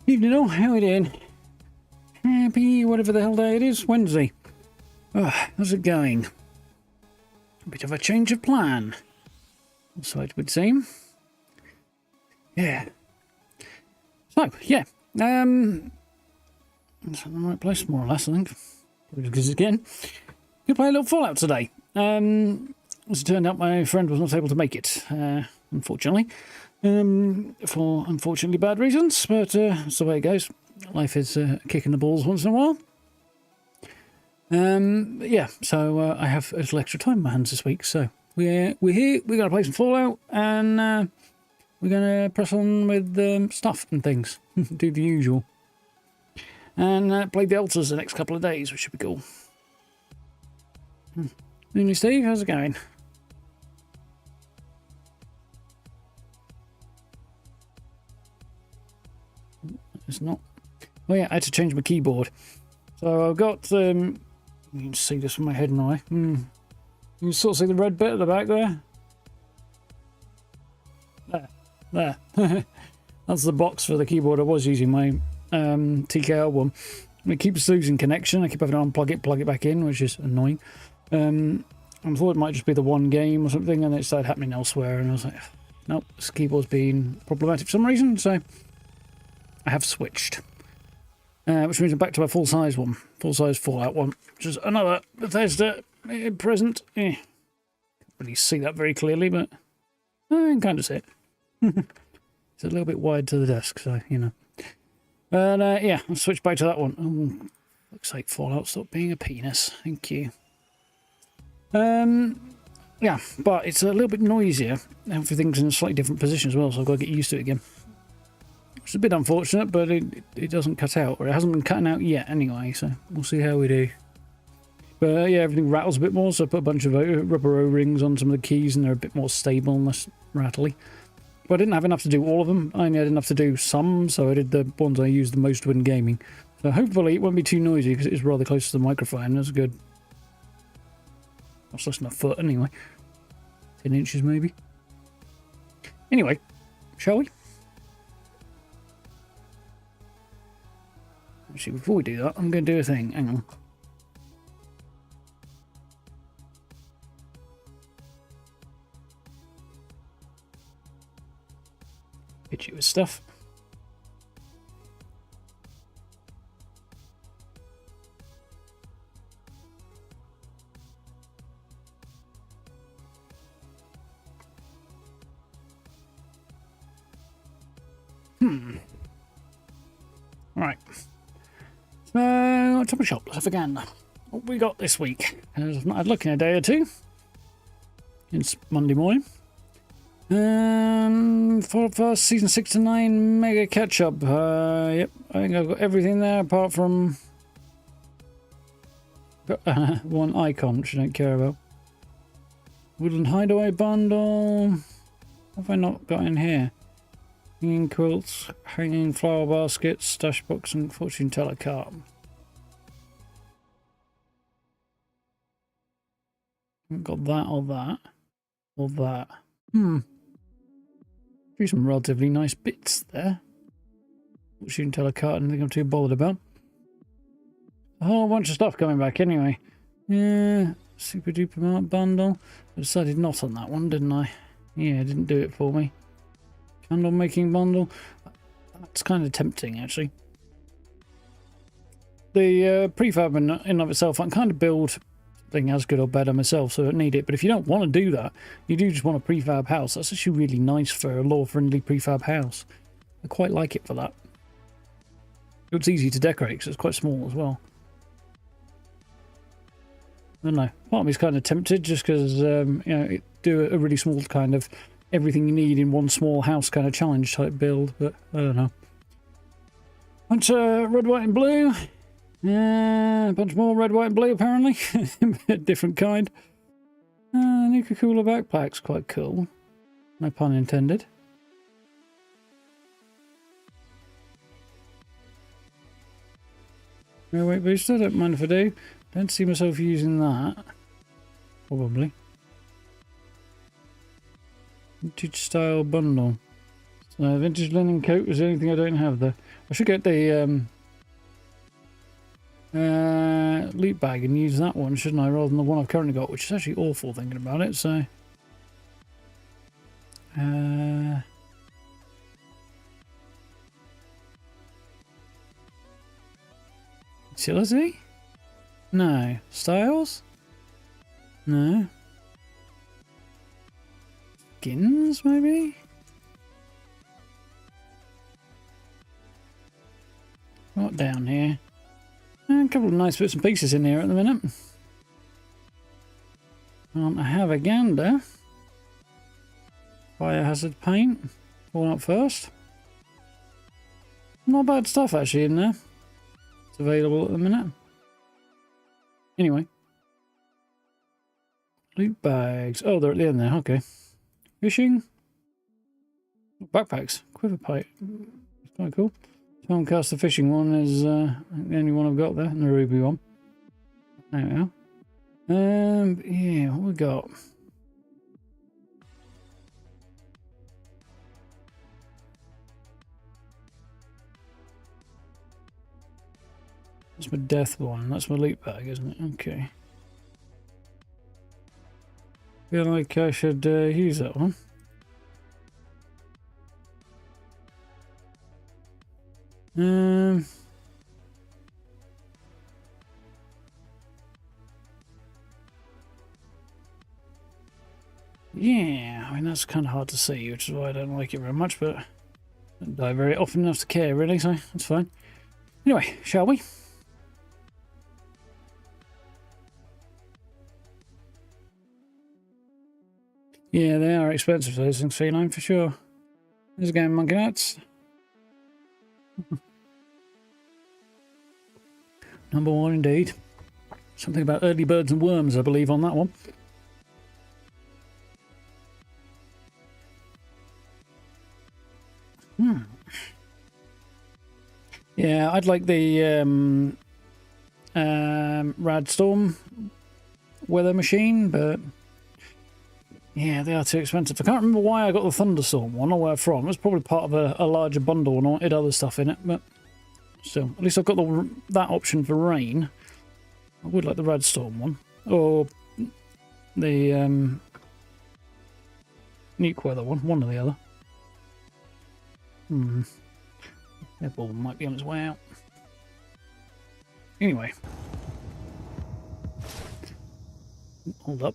Evening all, how are we doing? Happy whatever the hell day it is, Wednesday. How's it going? A bit of a change of plan, so it would seem. Yeah. So, yeah. It's in the right place, more or less, I think. Because again, gonna play a little Fallout today. As it turned out, my friend was not able to make it, unfortunately. For unfortunately bad reasons, but that's the way it goes. Life is kicking the balls once in a while. Yeah, so I have a little extra time in my hands this week, so we're here, we're going to play some Fallout, and we're going to press on with stuff and things, do the usual. And play the altars the next couple of days, which should be cool. Morning, Steve, how's it going? It's not. Oh yeah, I had to change my keyboard. So I've got you can see this from my head and eye. You can sort of see the red bit at the back there. There. That's the box for the keyboard I was using, my TKL one. It keeps losing connection. I keep having to unplug it, plug it back in, which is annoying. I thought it might just be the one game or something, and it started happening elsewhere, and I was like, nope, this keyboard's been problematic for some reason, so I have switched. Which means I'm back to my full-size one. Full-size Fallout one. Which is another Bethesda present. Can't really see that very clearly, but I can kind of see it. It's a little bit wide to the desk, so, you know. But, yeah, I'll switch back to that one. Oh, looks like Fallout stopped being a penis. Thank you. Yeah, but it's a little bit noisier. Everything's in a slightly different position as well, so I've got to get used to it again. It's a bit unfortunate, but it doesn't cut out, or it hasn't been cutting out yet anyway, so we'll see how we do. But yeah, everything rattles a bit more, so I put a bunch of rubber O-rings on some of the keys, and they're a bit more stable and less rattly. But I didn't have enough to do all of them. I only had enough to do some, so I did the ones I used the most when gaming. So hopefully it won't be too noisy, because it is rather close to the microphone. That's good. That's less than a foot anyway. 10 inches maybe. Anyway, shall we? Actually, before we do that, I'm going to do a thing. Hang on. Hit you with stuff. Right. So, top of shop, let's have a gander. What we got this week? I've not had a look in a day or two. It's Monday morning. For season 6 to 9 mega catch up. Yep, I think I've got everything there apart from one icon, which I don't care about. Woodland Hideaway bundle. What have I not got in here? Hanging quilts, hanging flower baskets, stash box, and fortune teller card. Haven't got that or that. Or that. Some relatively nice bits there. Fortune teller card, nothing I'm too bothered about. A whole bunch of stuff coming back anyway. Yeah, super duper mart bundle. I decided not on that one, didn't I? Yeah, it didn't do it for me. Candle making bundle. That's kind of tempting, actually. The prefab in of itself, I can kind of build thing as good or better myself, so I don't need it. But if you don't want to do that, you do just want a prefab house, that's actually really nice for a law-friendly prefab house. I quite like it for that. It's easy to decorate because it's quite small as well. I don't know. Part of me's kind of tempted just because, you know, do a really small kind of everything you need in one small house kind of challenge type build, but I don't know. Bunch of red, white and blue. A bunch more red, white and blue apparently. A different kind. Nuka Cooler backpack's quite cool. No pun intended. No weight booster, don't mind if I do. Don't see myself using that. Probably. Vintage style bundle. So vintage linen coat is the only thing I don't have there. I should get the loot bag and use that one, shouldn't I, rather than the one I've currently got, which is actually awful thinking about it, so... Utility? No. Styles? No. Skins, maybe? What down here? A couple of nice bits and pieces in here at the minute. I have a gander. Fire hazard paint. One up first. Not bad stuff actually in there. It's available at the minute. Anyway. Loot bags. Oh, they're at the end there. Okay. Fishing. Backpacks. Quiver pipe. It's quite cool. Stormcast the fishing one is the only one I've got there, and the ruby one. There we are. Yeah, what we got? That's my death one. That's my loot bag, isn't it? Okay. Feel like I should use that one. Yeah, I mean that's kind of hard to see, which is why I don't like it very much, but I don't die very often enough to care really, so that's fine. Anyway, shall we? Yeah, they are expensive, those things, feline for sure. There's again, monkey nuts. Number one indeed. Something about early birds and worms, I believe, on that one. Yeah, I'd like the Rad Storm weather machine, but yeah, they are too expensive. I can't remember why I got the Thunderstorm one or where from. It was probably part of a larger bundle and I wanted other stuff in it, but still, at least I've got that option for rain. I would like the Red Storm one, or the Nuke Weather one or the other. Airball might be on its way out. Anyway. Hold up.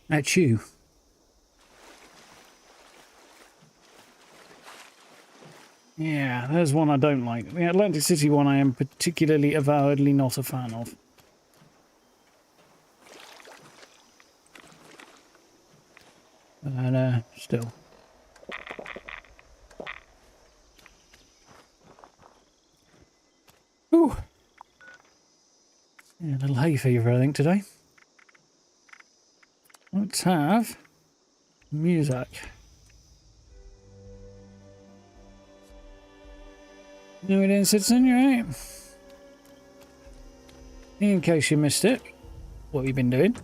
That's you. Yeah, there's one I don't like. The Atlantic City one I am particularly avowedly not a fan of. And still. Ooh. Yeah, a little hay fever I think today. Let's have music. No, we didn't, citizen, you right? In case you missed it, what have you been doing?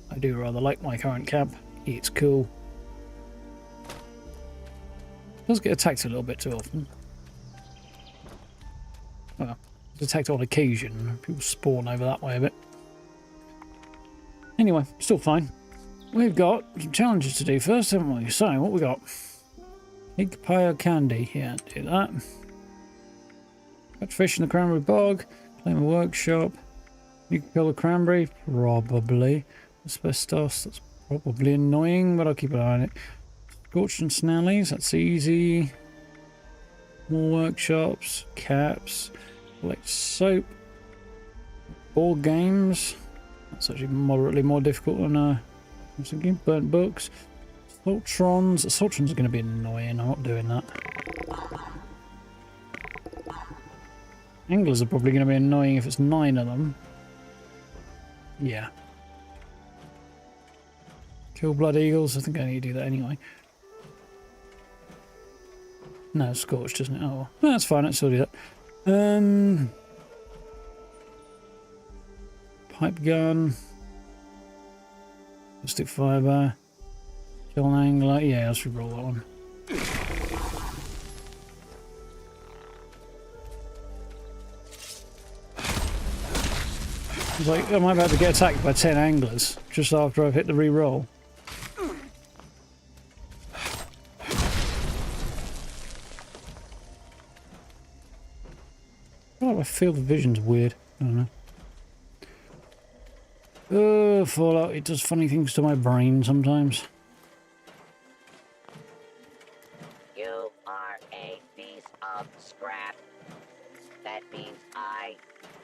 I do rather like my current cap. It's cool. Does get attacked a little bit too often. Well, it's attacked on occasion. People spawn over that way a bit. Anyway, still fine. We've got some challenges to do first, haven't we? So, what we got? Big pie of candy. Yeah, do that. Catch fish in the cranberry bog. Claim a workshop. You can kill the cranberry? Probably. Asbestos, that's probably annoying, but I'll keep an eye on it. Scorched and Snellies, that's easy. More workshops. Caps. Collect soap. Board games. That's actually moderately more difficult than I was thinking. Burnt books. Sultrons. Sultrons are going to be annoying. I'm not doing that. Anglers are probably going to be annoying if it's 9 of them. Yeah. Kill blood eagles. I think I need to do that anyway. No, scorched, isn't it? Oh, well. No, that's fine. Let's still do that. Pipe gun. Stick fibre. Kill an angler. Yeah, let's re-roll that one. It's like, am I about to get attacked by 10 anglers just after I've hit the re-roll? Oh, I feel the vision's weird. I don't know. Oh, Fallout, it does funny things to my brain sometimes. You are a piece of scrap. That means I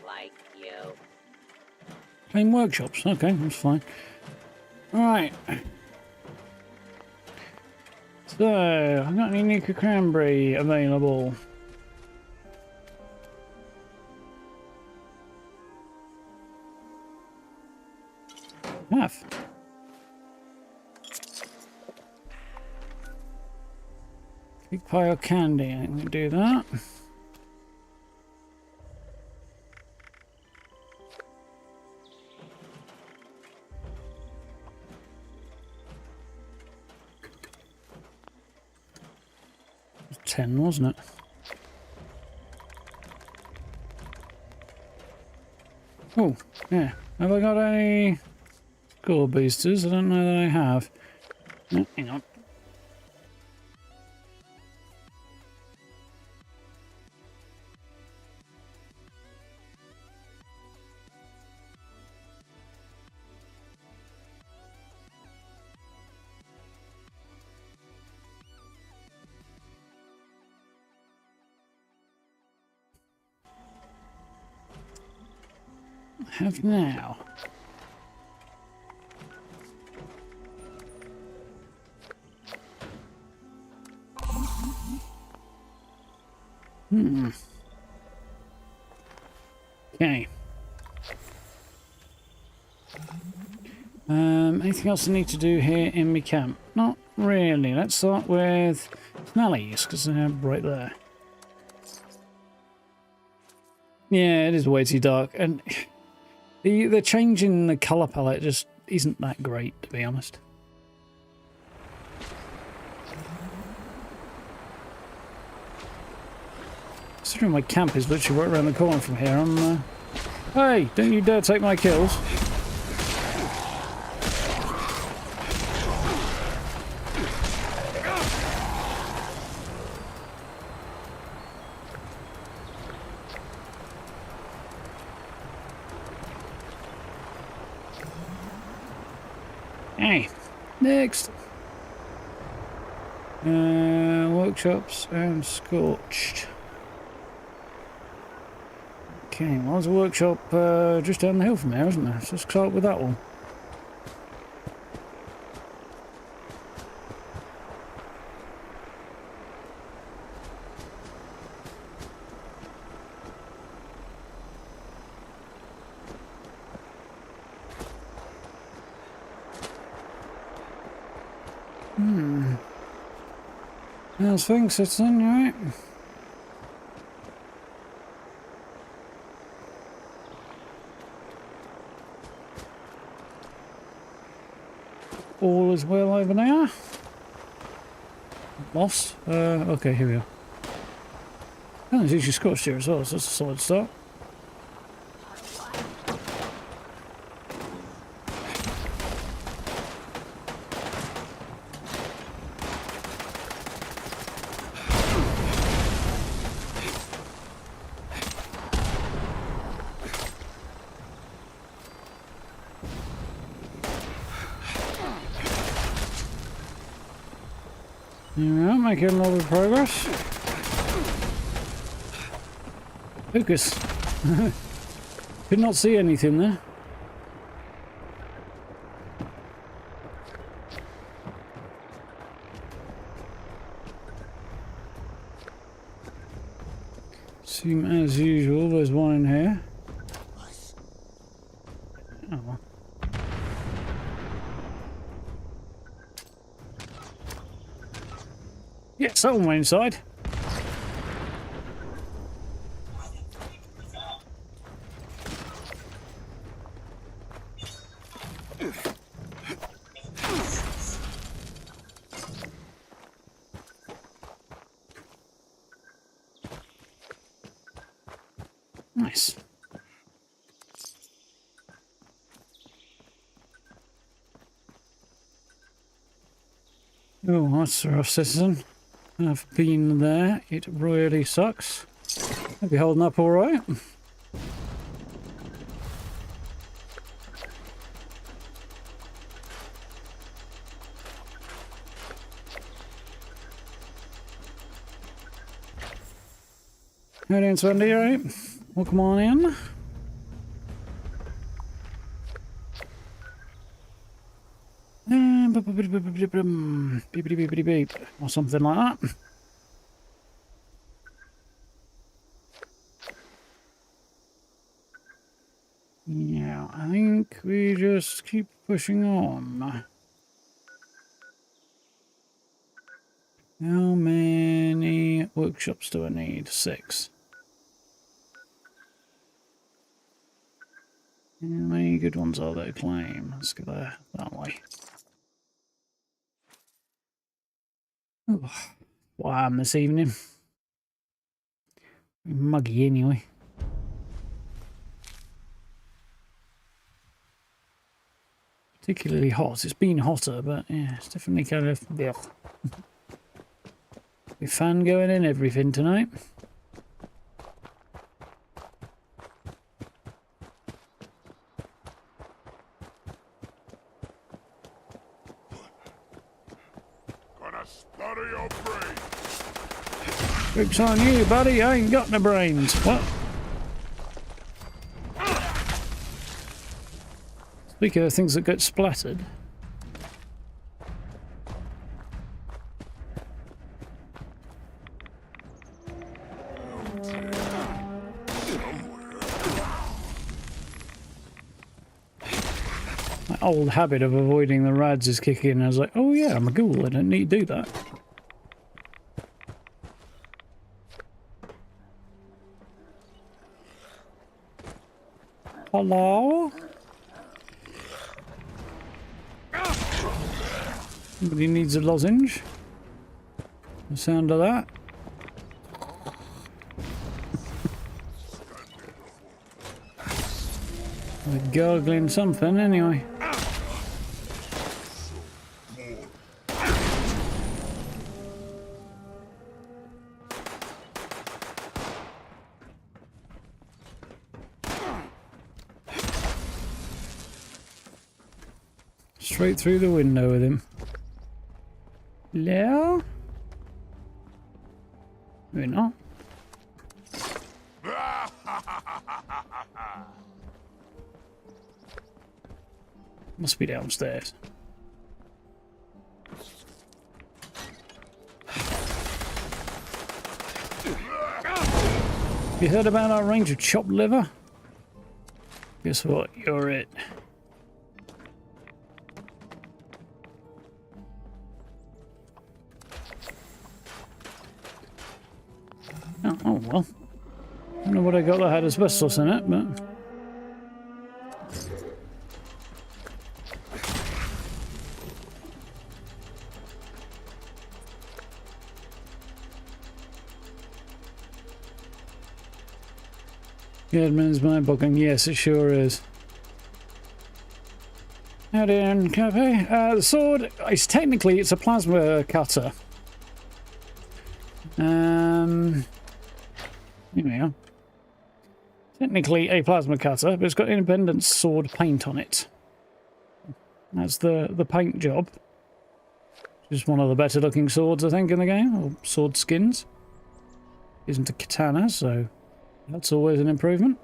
like you. Claim workshops. Okay, that's fine. Alright. So, I've got any Nuka Cranberry available. Have. Big pile of candy. I think we can do that. It was 10, wasn't it? Oh, yeah. Have I got any score boosters? I don't know that I have. Oh, hang on. Have now. Okay. Anything else I need to do here in my camp? Not really. Let's start with Snellies, because they're right there. Yeah, it is way too dark, and the change in the colour palette just isn't that great, to be honest. Considering my camp is literally right around the corner from here, I'm... Hey, don't you dare take my kills. Hey, next. Workshops and scorched. Okay, well, there's a workshop just down the hill from here, isn't there? So let's start with that one. How's things, citizen? You alright? All is well over there. Lost? Okay, here we are. Oh, there's usually scorched here as well, so that's a solid start. Yeah, making a lot of progress. Focus. Could not see anything there. Seem as usual, there's one in here. Oh well. Yeah, someone went inside. Nice. Oh, that's a rough citizen. I've been there. It really sucks. I'll be holding up all right. How doing, Swendy? All right? Welcome on in. Beep, beep, or something like that. Yeah, I think we just keep pushing on. How many workshops do I need? 6. How many good ones are there to claim? Let's go there that way. Oh, what happened this evening? Muggy anyway. Particularly hot. It's been hotter, but yeah, it's definitely kind of ugh. With fan going in everything tonight. Stutter your brain. Joke's on you, buddy. I ain't got no brains. What? Speaking of things that get splattered. My old habit of avoiding the rads is kicking in. I was like, oh yeah, I'm a ghoul. I don't need to do that. Hello? Somebody needs a lozenge. The sound of that. They're gargling something anyway. Straight through the window with him. Hello? Maybe not. Must be downstairs. You heard about our range of chopped liver? Guess what? You're it. Oh well. I don't know what I got that had asbestos in it, but... The admin's mind boggling. Yes, it sure is. How doing, Cafe? The sword, it's a plasma cutter. Here we are. Technically a plasma cutter, but it's got independent sword paint on it. That's the paint job. Just one of the better looking swords, I think, in the game, or sword skins. Isn't a katana, so that's always an improvement.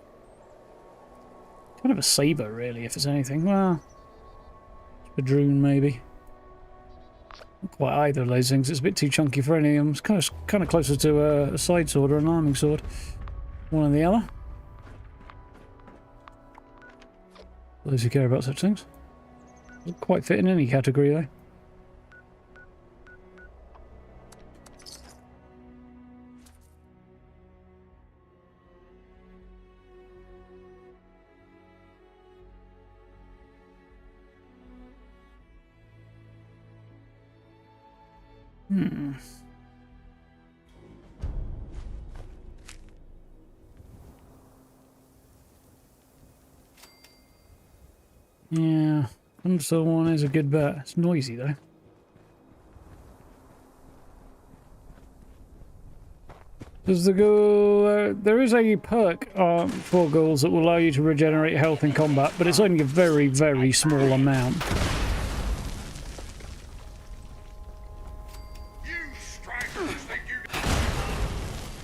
Kind of a saber, really, if it's anything. Well, Spadroon, maybe. Not quite either of those things. It's a bit too chunky for any of them. It's kind of closer to a side sword or an arming sword. One or the other. For those who care about such things. Doesn't quite fit in any category, though. Yeah, Thunderstorm one is a good bet. It's noisy though. Does the ghoul? There is a perk for ghouls that will allow you to regenerate health in combat, but it's only a very, very small amount.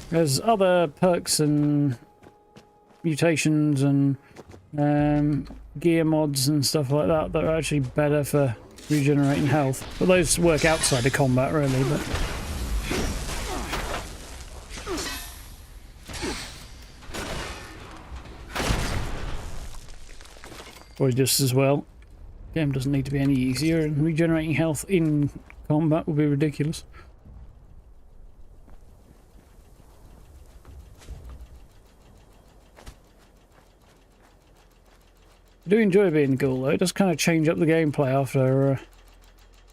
There's other perks and mutations and gear mods and stuff like that that are actually better for regenerating health. But those work outside of combat, really. But or just as well. Game doesn't need to be any easier, and regenerating health in combat would be ridiculous. I do enjoy being a ghoul though. It does kind of change up the gameplay after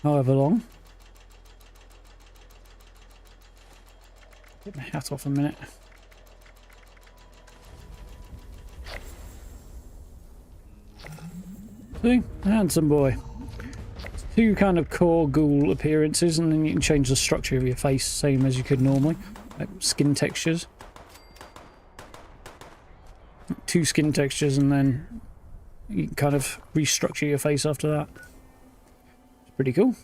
however long. Get my hat off a minute. See? Handsome boy. Two kind of core ghoul appearances, and then you can change the structure of your face same as you could normally. Like skin textures. Two skin textures, and then you can kind of restructure your face after that. It's pretty cool.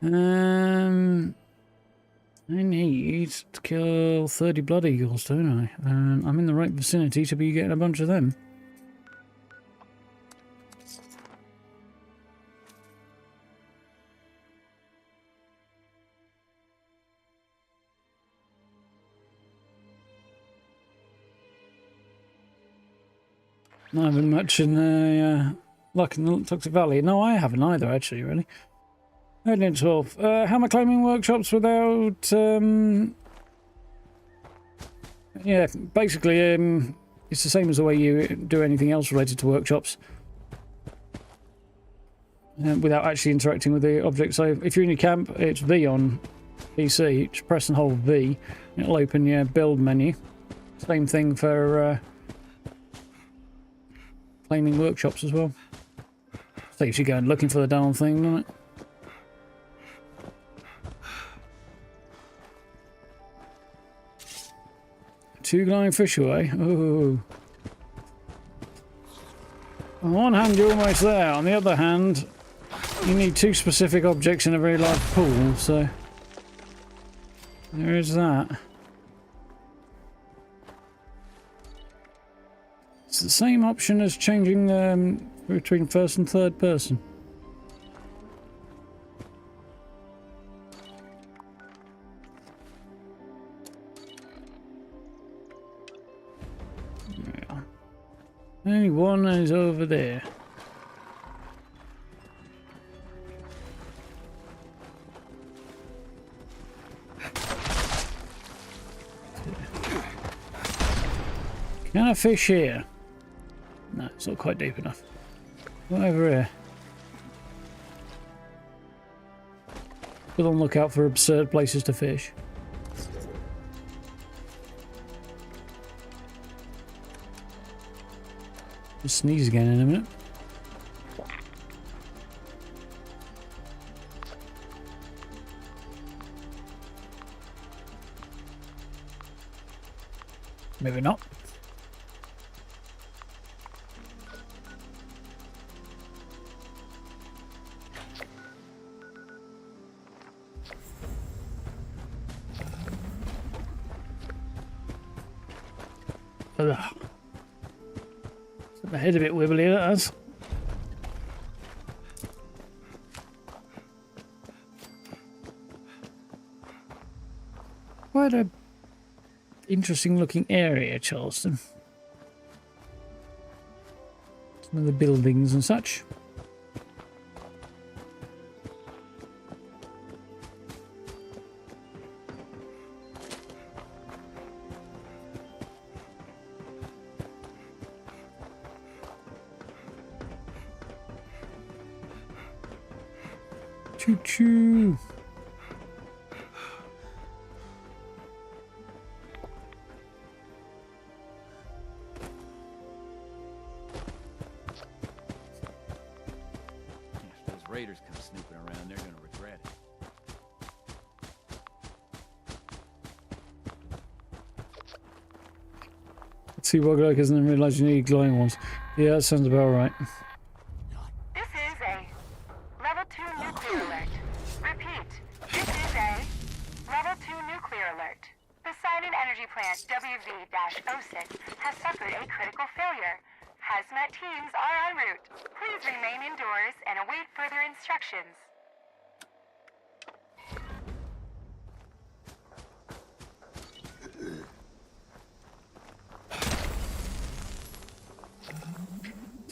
I need to kill 30 blood eagles, don't I? And I'm in the right vicinity to be getting a bunch of them. I haven't much in the luck in the Toxic Valley. No, I haven't either, actually, really. Only 12. How am I claiming workshops without... Yeah, basically, it's the same as the way you do anything else related to workshops. Without actually interacting with the object. So if you're in your camp, it's V on PC. Just press and hold V. And it'll open your build menu. Same thing for... claiming workshops as well. Saves you going looking for the darn thing, doesn't it? Two glowing fish away. Oh. On one hand, you're almost there. On the other hand, you need two specific objects in a very large pool, so there is that. It's the same option as changing between first and third person. Yeah. Only one is over there. Can I fish here? No, it's not quite deep enough. What over here? Be on the lookout for absurd places to fish. Just sneeze again in a minute. Maybe not. Ugh. My head a bit wibbly, that has. Quite a interesting looking area, Charleston. Some of the buildings and such. Choo choo. If those raiders come snooping around, they're gonna regret it. Let's see what like isn't realize you need glowing ones. Yeah, that sounds about right. This is a level 2 nuclear alert. Repeat, this is a level 2 nuclear alert. The Xion energy plant WV-06 has suffered a critical failure. Hazmat teams are en route. Please remain indoors and await further instructions.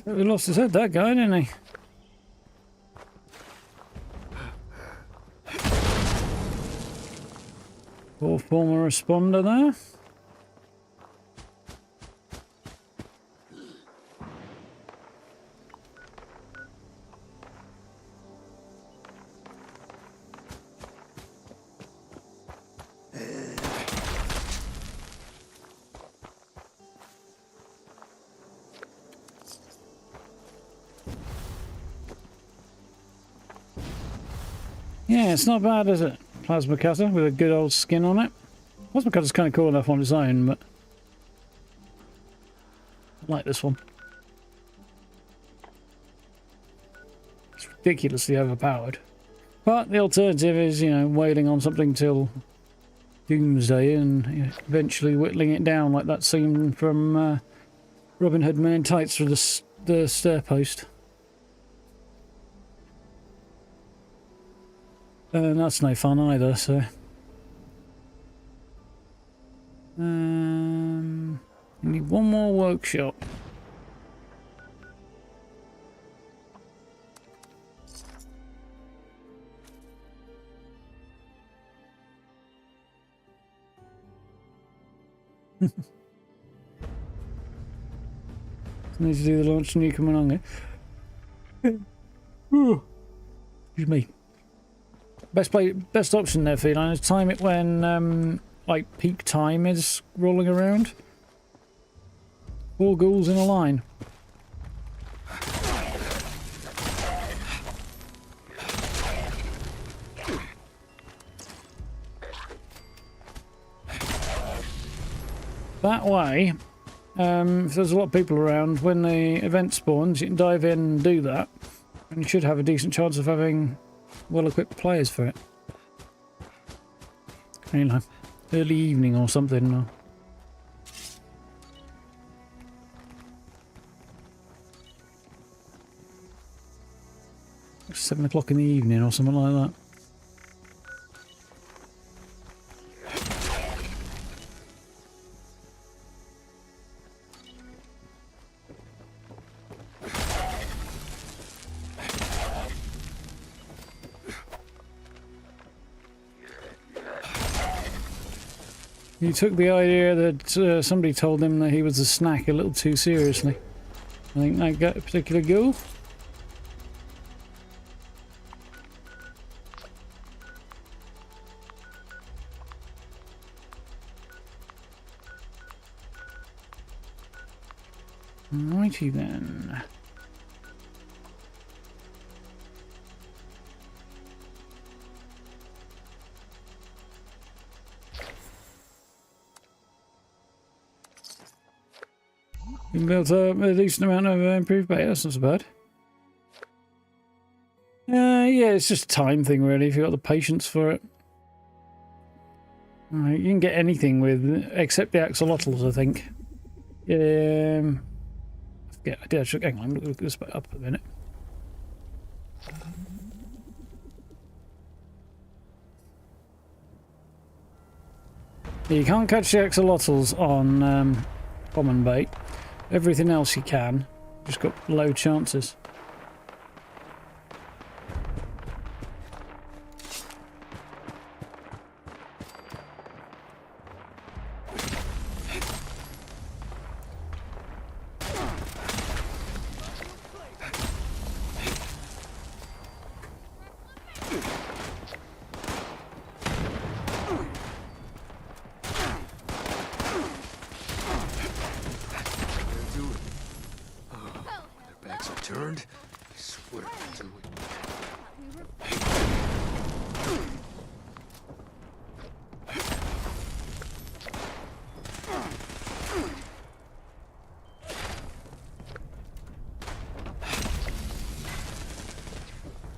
He lost his head, that guy, didn't he? Poor former responder there. Yeah, it's not bad, is it? Plasma cutter with a good old skin on it. Plasma cutter's kind of cool enough on its own, but I like this one. It's ridiculously overpowered. But the alternative is, you know, wailing on something till doomsday and, you know, eventually whittling it down like that scene from Robin Hood Men in Tights through the stair post. And that's no fun either, so... we need one more workshop. Need to do the launch new Kamananga. Excuse me. Best option there, Feline, is time it when like peak time is rolling around. 4 ghouls in a line. That way, if there's a lot of people around, when the event spawns, you can dive in and do that, and you should have a decent chance of having well-equipped players for it. You know, early evening or something. Or... 7 o'clock in the evening or something like that. He took the idea that somebody told him that he was a snack a little too seriously. I think that got a particular ghoul. Righty then. You built up a decent amount of improved bait, that's not so bad. Yeah, it's just a time thing really, if you've got the patience for it. You can get anything with, except the axolotls, I think. I forget. I did actually. Hang on. Look this up a minute. You can't catch the axolotls on common bait. Everything else you can. Just got low chances. Turned? I swear to it.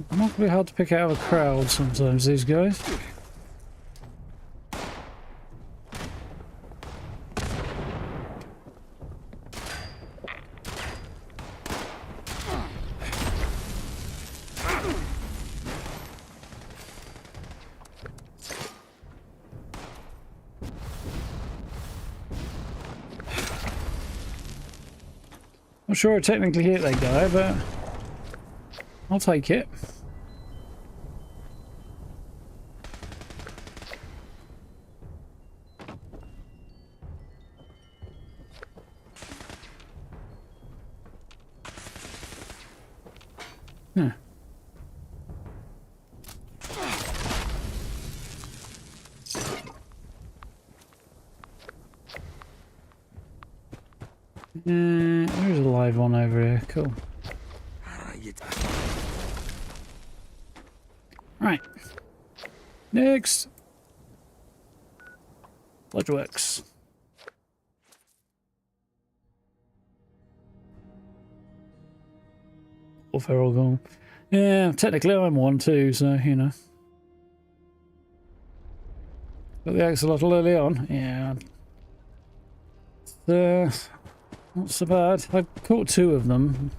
Remarkably hard to pick out of a crowd sometimes, these guys. Not sure I technically hit that guy, but I'll take it. Huh. There's a live one over here. Cool. Right. Next. Bloodworks. Or feral gone. Yeah, technically I'm one too, so you know. Got the axolotl early on. Yeah. Not so bad. I caught 2 of them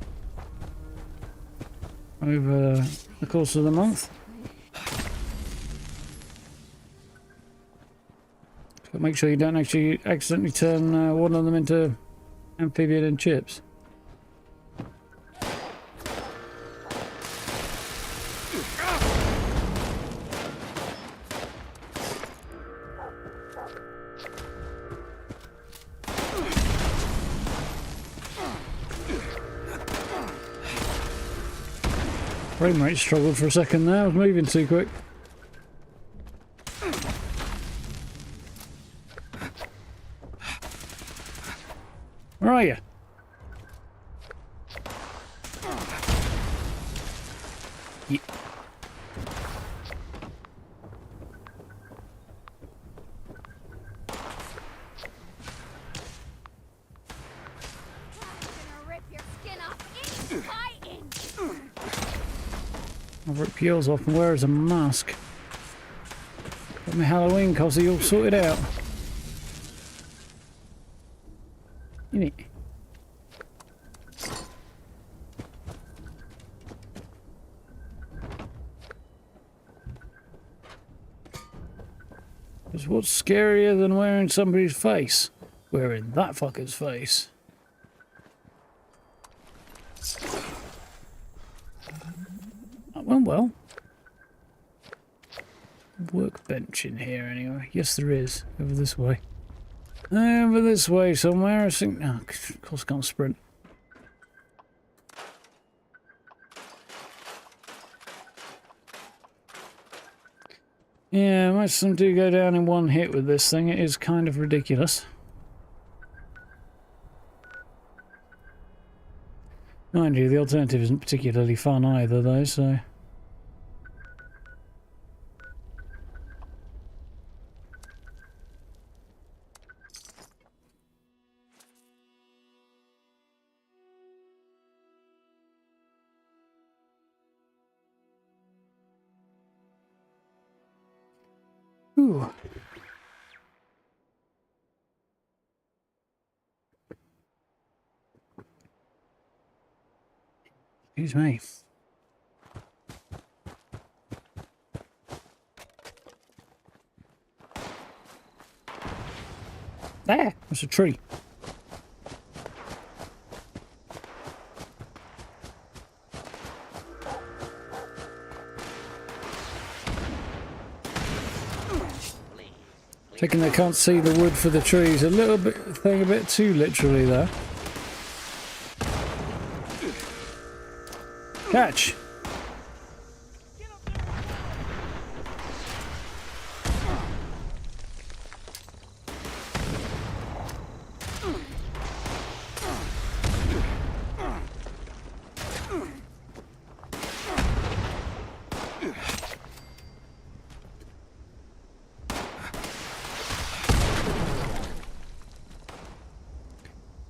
over the course of the month. But make sure you don't actually accidentally turn one of them into amphibian and chips. Frame rate struggled for a second there. I was moving too quick. Where are you? Yeah. I'll rip yours off and wear as a mask. Got my Halloween costume all sorted out. Innit? Because what's scarier than wearing somebody's face? Wearing that fucker's face. That went well. Workbench in here anyway. Yes, there is. Over this way. Over this way somewhere. I think. Oh, of course, I can't sprint. Yeah, most of them do go down in one hit with this thing. It is kind of ridiculous. Mind you, the alternative isn't particularly fun either, though, so... Ooh. Excuse me. There, that's a tree. Taking they can't see the wood for the trees. A little bit thing, a bit too literally there. Catch.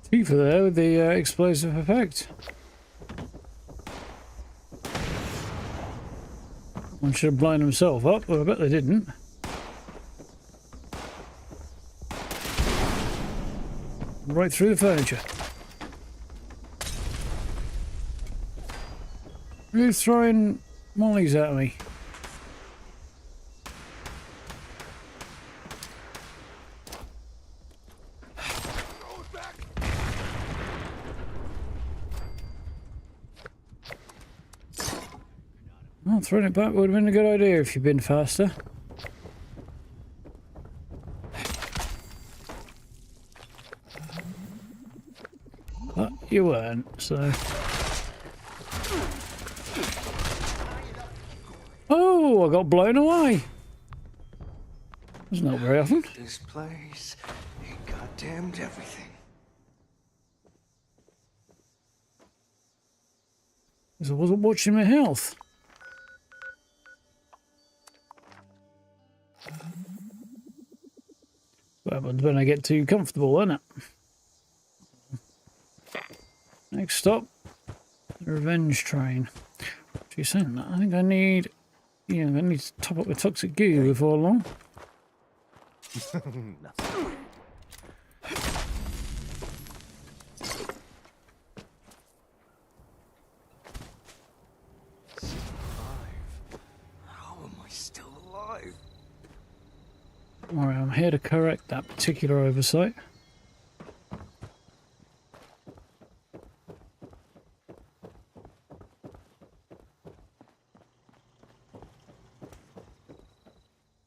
Tifa there with the explosive effect. One should have blown himself up, but I bet they didn't. Right through the furniture. Who's throwing mollies at me? Well, throwing it back would have been a good idea if you'd been faster. But you weren't, so... Oh, I got blown away. That's not very often. This place, it goddamned everything. Because I wasn't watching my health. What happens when I get too comfortable, isn't it? Next stop, the revenge train. What are you saying? I think I need... Yeah, I need to top up with toxic goo before long. How am I still alive? Alright, I'm here to correct that particular oversight.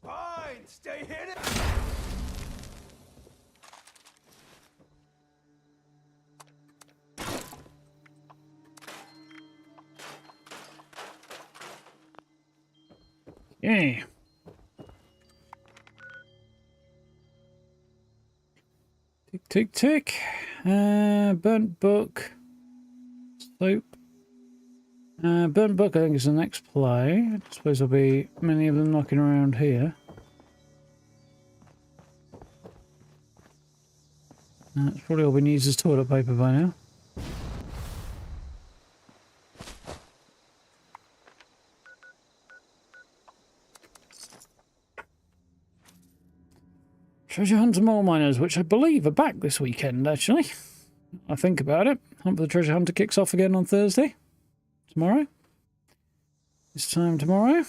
Fine, stay hidden. Yeah. Tick, tick, tick. Burnt book. Soap. Burnt book, I think, is the next play. I suppose there'll be many of them knocking around here. That's probably all we need is toilet paper by now. Treasure Hunt and Mole Miners, which I believe are back this weekend, actually. I think about it. Hunt for the Treasure Hunter kicks off again on Thursday. Tomorrow. This time tomorrow.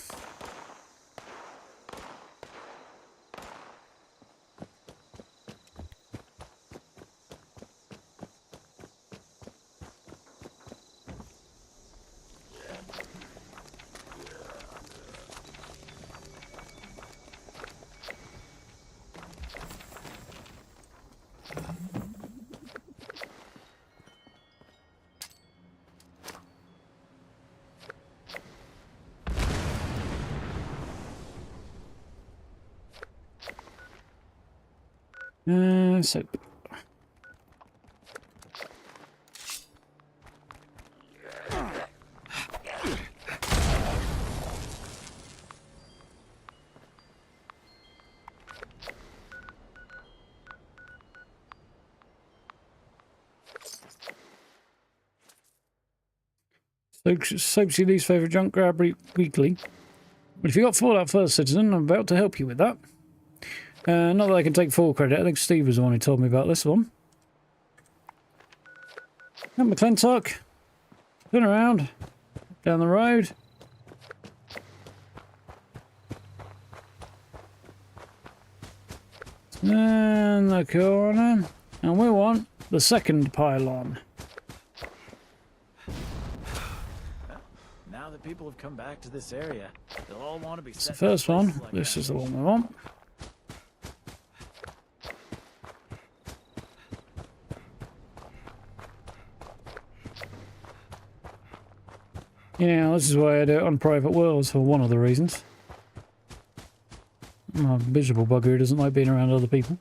Soap. Soap's your least favourite junk grab weekly. But if you got Fallout First Citizen, I'm about to help you with that. Not that I can take full credit. I think Steve was the one who told me about this one. And McClintock. Turn around. Down the road. And the corner. And we want the second pylon. Now that people have come back to this area, they'll all want to be It's set the first in one. places like This that. is the one we want. Yeah, this is why I do it on private worlds for one of the reasons. I'm a miserable bugger who doesn't like being around other people.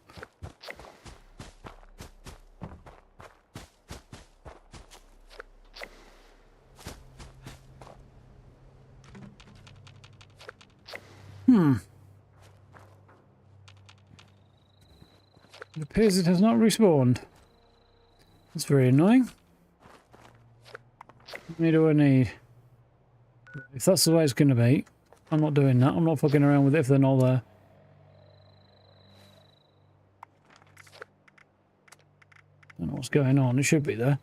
It appears it has not respawned. That's very annoying. How many do I need? If that's the way it's going to be, I'm not doing that. I'm not fucking around with it if they're not there. Don't know what's going on. It should be there.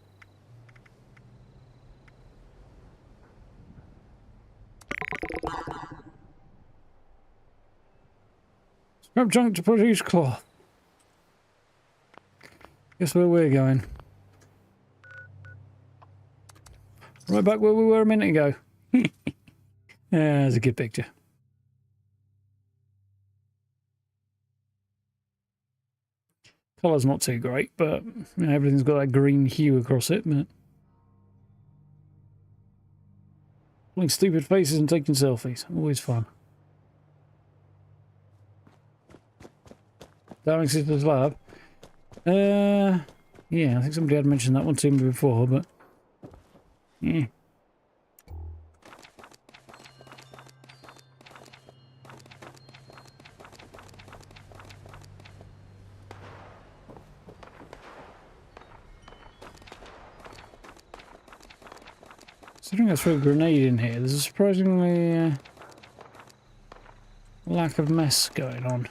Scrap junk to produce cloth. Guess where we're going. Right back where we were a minute ago. Yeah, that's a good picture. Colour's not too great, but you know, everything's got that green hue across it. But pulling stupid faces and taking selfies, always fun. Darling Sister's Lab. Yeah, I think somebody had mentioned that one to me before, but yeah. Considering I threw a grenade in here, there's a surprisingly lack of mess going on.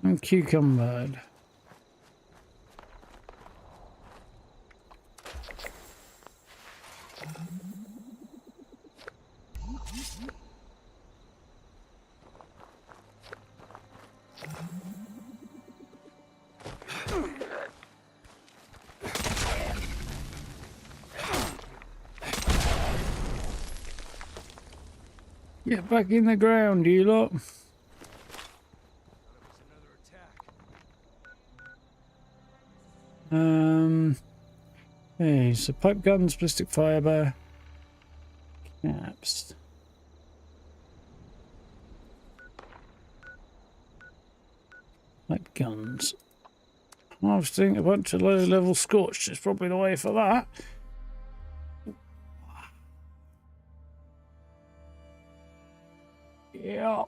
And cucumber. Get back in the ground, you lot. Hey, so pipe guns, ballistic fiber, caps. Pipe guns. Harvesting a bunch of low-level scorched is probably the way for that. Yeah.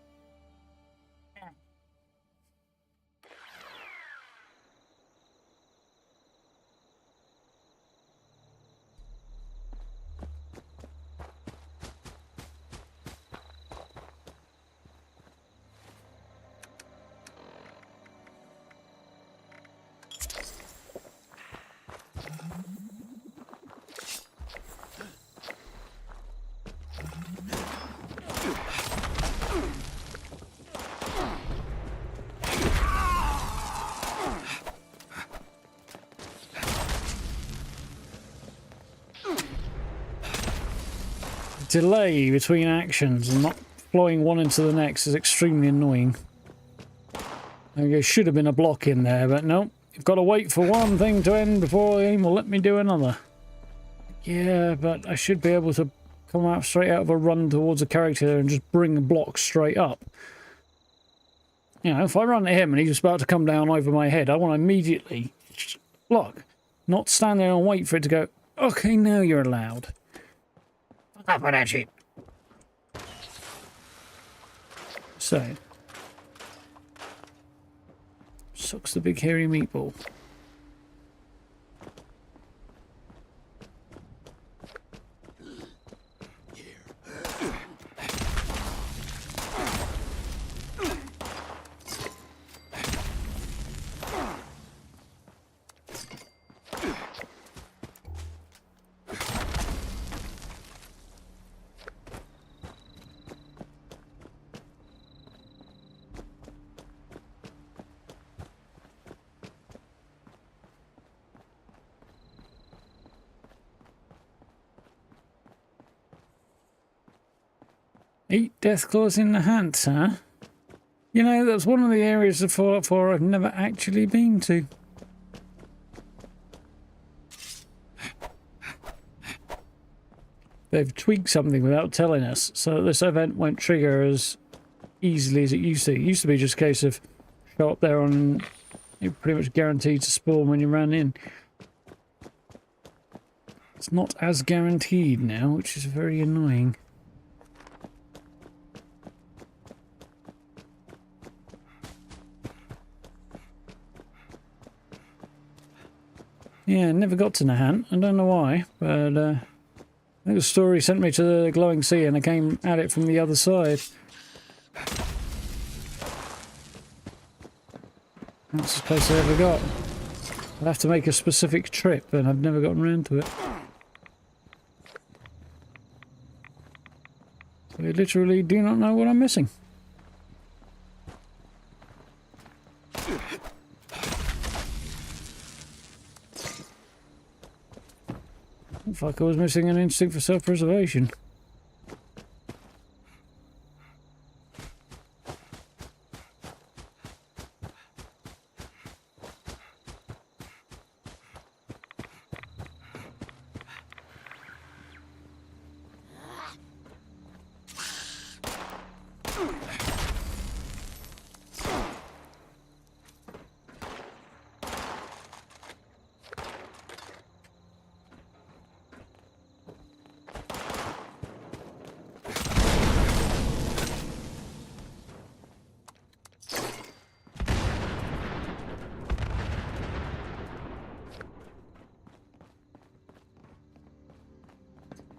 Delay between actions and not flowing one into the next is extremely annoying. There should have been a block in there, but no. You've got to wait for one thing to end before the game will let me do another. Yeah, but I should be able to come out straight out of a run towards a character and just bring a block straight up. You know, if I run at him and he's just about to come down over my head, I want to immediately block. Not stand there and wait for it to go, okay, now you're allowed. Up with that shit. So. Sucks the big hairy meatball. Eat death claws in the hands, huh? You know, that's one of the areas of Fallout 4 I've never actually been to. They've tweaked something without telling us, so that this event won't trigger as easily as it used to. It used to be just a case of show up there and you're pretty much guaranteed to spawn when you ran in. It's not as guaranteed now, which is very annoying. Yeah, never got to Nahant. I don't know why, but I think the story sent me to the glowing sea and I came at it from the other side. That's the place I ever got. I'd have to make a specific trip and I've never gotten around to it. So I literally do not know what I'm missing. Looks like I was missing an instinct for self-preservation.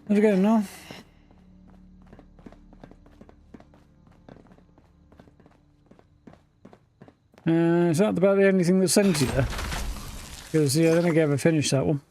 How's it going now? Is that about the only thing that sends you there? Because, yeah, I don't think I ever finished that one.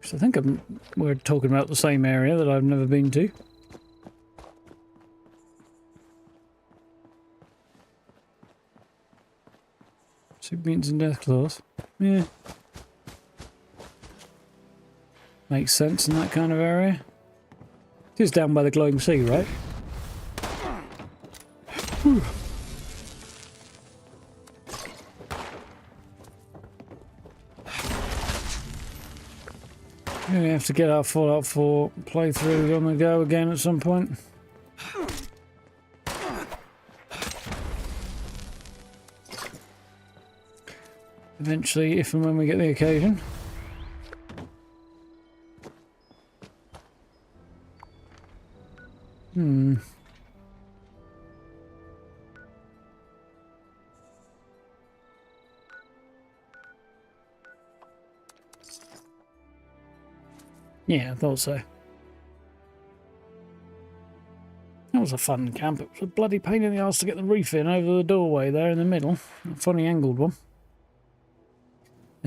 So I think we're talking about the same area that I've never been to. Soup beans and death claws. Yeah. Makes sense in that kind of area. It is down by the glowing sea, right? Whew. We're gonna have to get our Fallout 4 playthrough on the go again at some point. Eventually, if and when we get the occasion. Yeah, I thought so. That was a fun camp. It was a bloody pain in the arse to get the roof in over the doorway there in the middle. A funny angled one.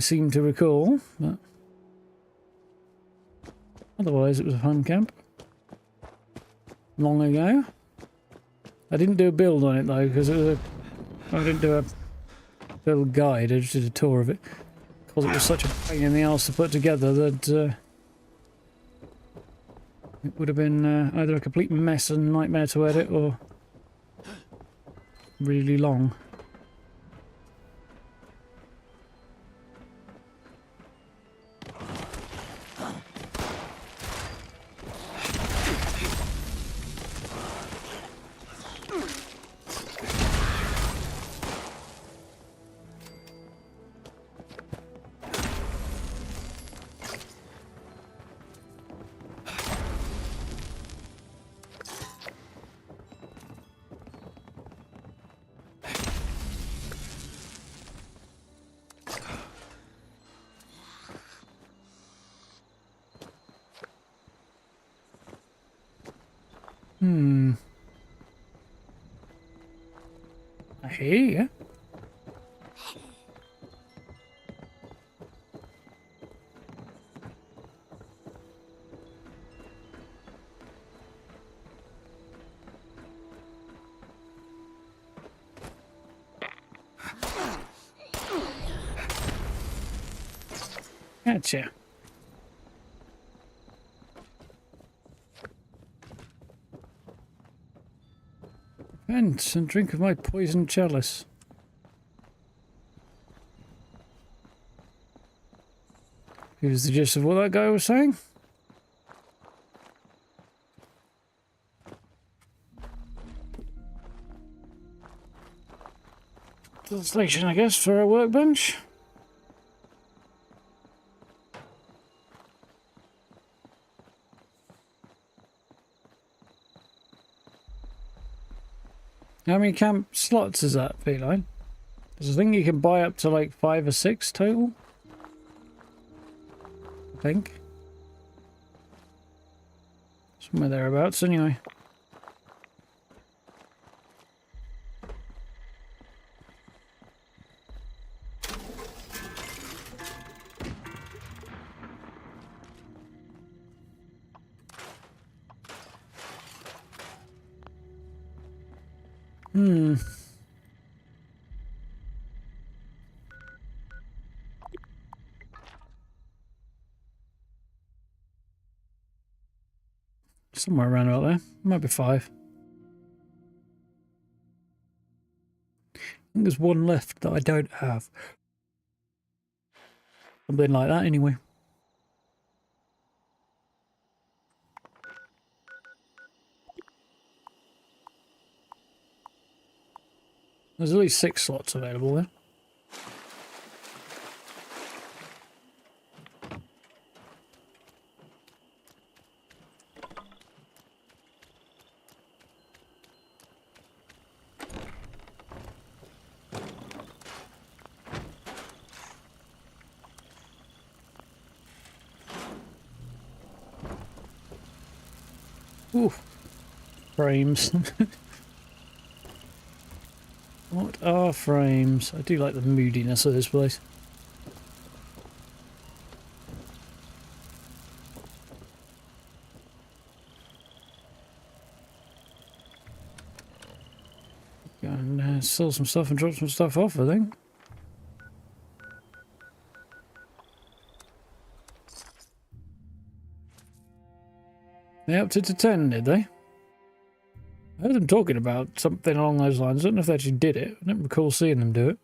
I seem to recall, but otherwise it was a fun camp. Long ago. I didn't do a build on it though, because it was I didn't do a build guide, I just did a tour of it. Because it was such a pain in the arse to put together that it would have been either a complete mess and nightmare to edit or really long. I hear you. Gotcha. Vent and drink of my poisoned chalice. Here's the gist of what that guy was saying. To the station, I guess, for a workbench. How many camp slots is that, Feline? There's a thing you can buy up to like 5 or 6 total. I think. Somewhere thereabouts, anyway. Somewhere around about there. Might be 5. I think there's one left that I don't have. Something like that, anyway. There's at least 6 slots available there. Ooh, frames. What are frames? I do like the moodiness of this place. Go and sell some stuff and drop some stuff off, I think. They upped it to 10, did they? I heard them talking about something along those lines. I don't know if they actually did it. I don't recall seeing them do it.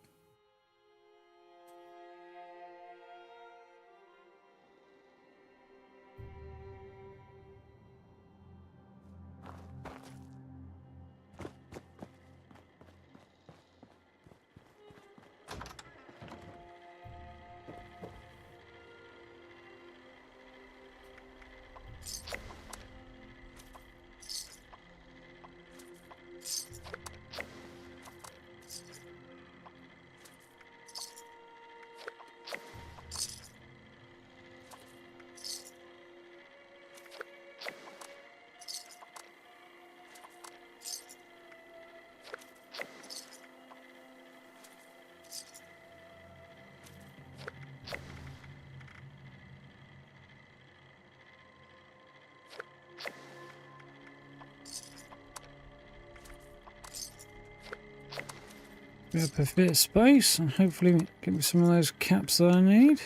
Grab a bit of space and hopefully get me some of those caps that I need.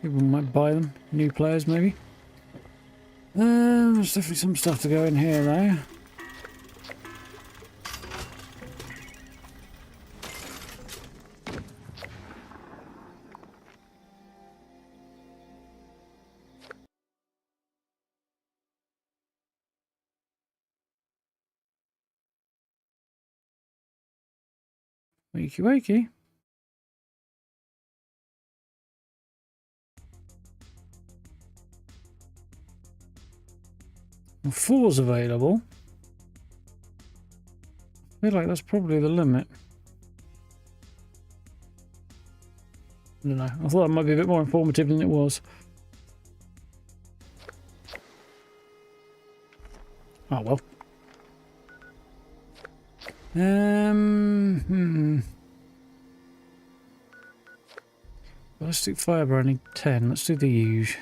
People might buy them. New players, maybe. There's definitely some stuff to go in here, though. Wakey wakey. Well, 4's available. I feel like that's probably the limit. I don't know. I thought that might be a bit more informative than it was. Oh well. Ballistic fibre, I need 10. Let's do the huge.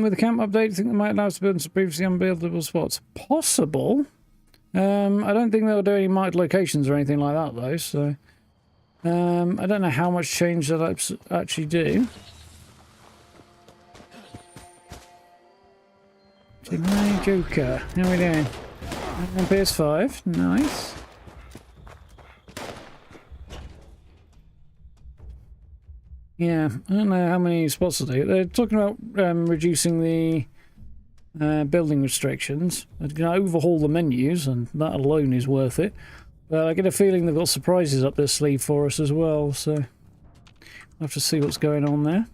With the camp update, I think they might allow us to build some previously unbuildable spots. Possible. I don't think they'll do any marked locations or anything like that, though, so... I don't know how much change they'll actually do. My Joker. How are we doing? On PS5. Nice. Yeah, I don't know how many spots to do. They're talking about reducing the building restrictions. They're going to overhaul the menus, and that alone is worth it. But I get a feeling they've got surprises up their sleeve for us as well, so we'll have to see what's going on there.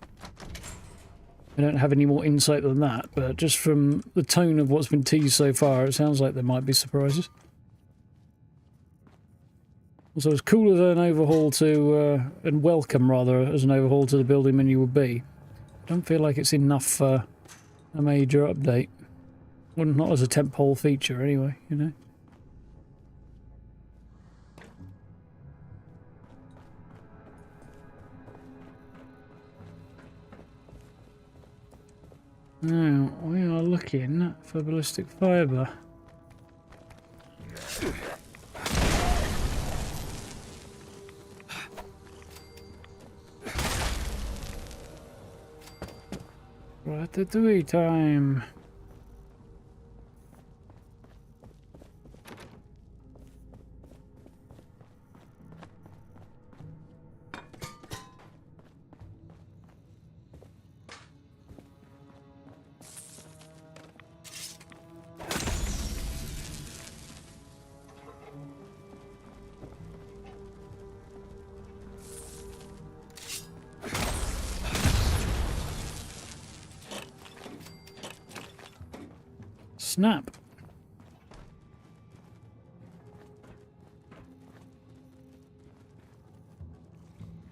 I don't have any more insight than that, but just from the tone of what's been teased so far, it sounds like there might be surprises. So as cool as an overhaul to, and welcome rather, as an overhaul to the building menu would be, I don't feel like it's enough for a major update. Well, not as a tentpole feature anyway, you know. Now, we are looking for ballistic fibre. Ratatouille time. Snap.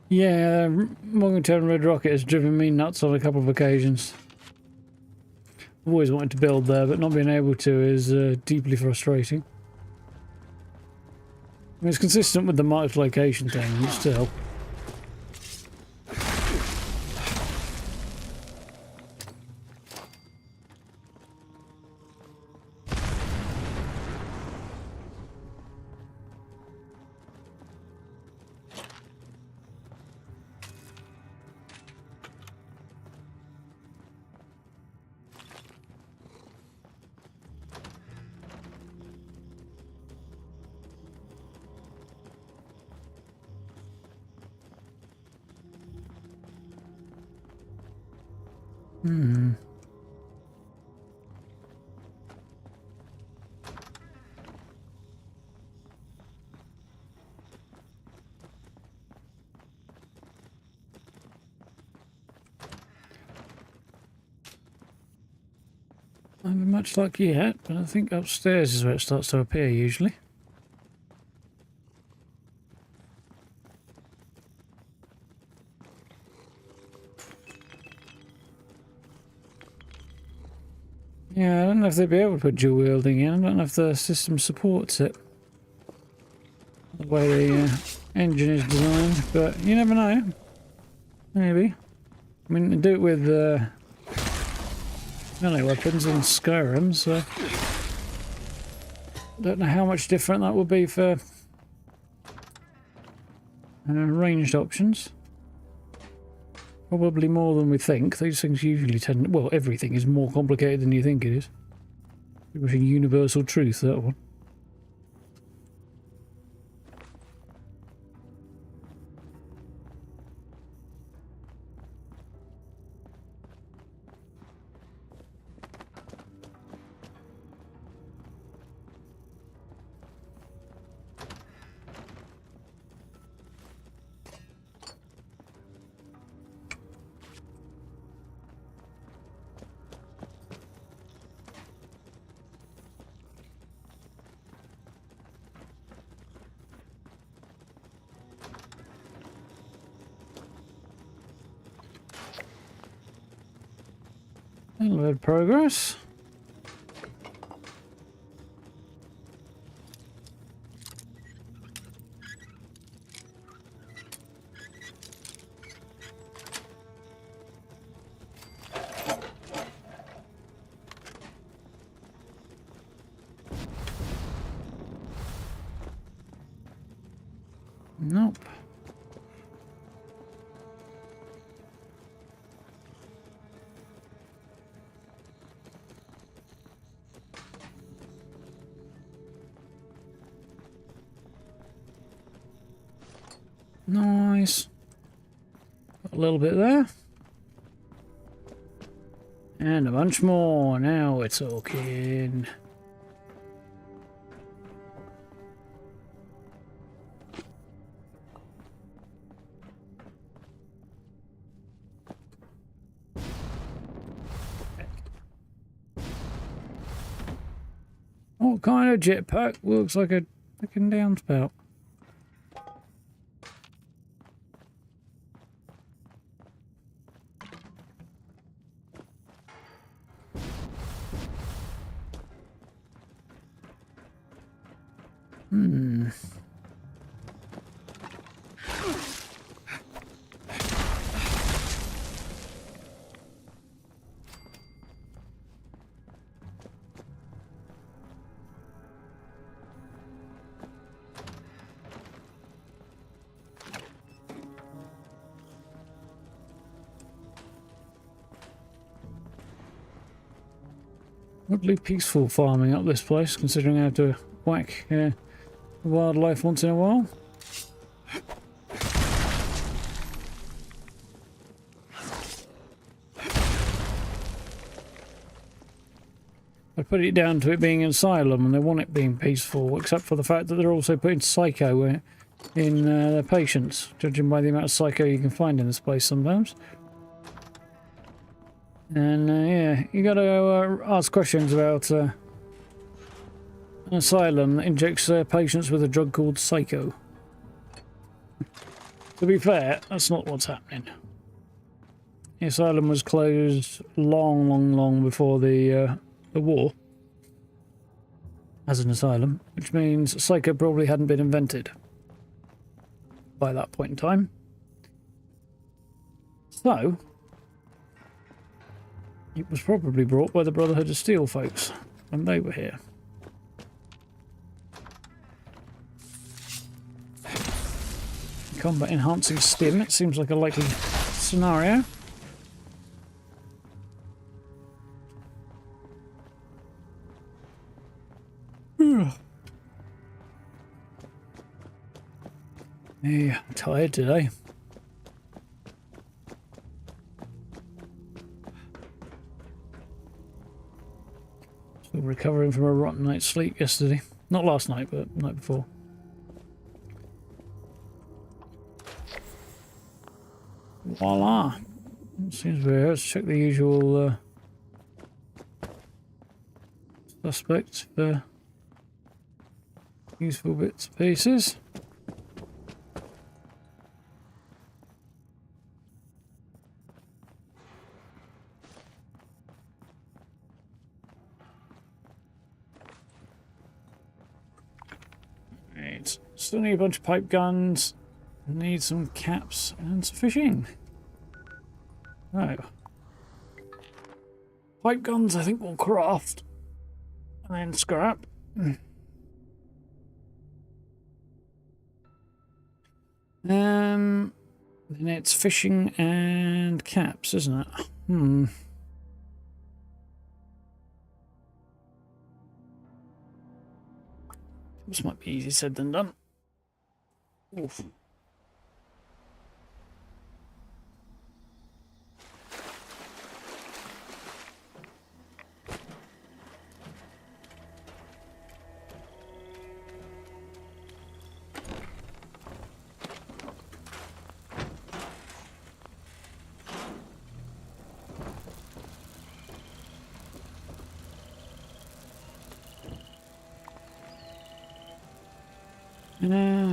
Yeah, Morgantown Red Rocket has driven me nuts on a couple of occasions. I've always wanted to build there, but not being able to is deeply frustrating. I mean, it's consistent with the marked location thing, but still. having much luck yet, but I think upstairs is where it starts to appear usually. Yeah, I don't know if they'd be able to put dual wielding in. I don't know if the system supports it. The way the engine is designed, but you never know. Maybe. I mean, they do it with melee weapons in Skyrim, so I don't know how much different that will be for ranged options. Probably more than we think. These things usually tend... Well, everything is more complicated than you think it is. Pretty much a universal truth, that one. A little bit of progress. Nope. Nice. Got a little bit there. And a bunch more. Now we're talking. What kind of jetpack looks like a freaking downspout? Oddly peaceful farming up this place, considering I have to whack wildlife once in a while. I put it down to it being an asylum, and they want it being peaceful, except for the fact that they're also putting psycho in their patients, judging by the amount of psycho you can find in this place sometimes. And yeah, you got to ask questions about an asylum that injects patients with a drug called psycho. To be fair, that's not what's happening. The asylum was closed long before the war as an asylum, which means psycho probably hadn't been invented by that point in time. So it was probably brought by the Brotherhood of Steel folks when they were here. Combat enhancing stim, it seems like a likely scenario. Yeah, I'm tired today. Still recovering from a rotten night's sleep yesterday. Not last night, but the night before. Voila! Seems weird. Let's check the usual suspect for useful bits and pieces. Right, still need a bunch of pipe guns. Need some caps and some fishing. Oh. Pipe guns I think we'll craft. And then scrap. Then it's fishing and caps, isn't it? This might be easier said than done. Oof.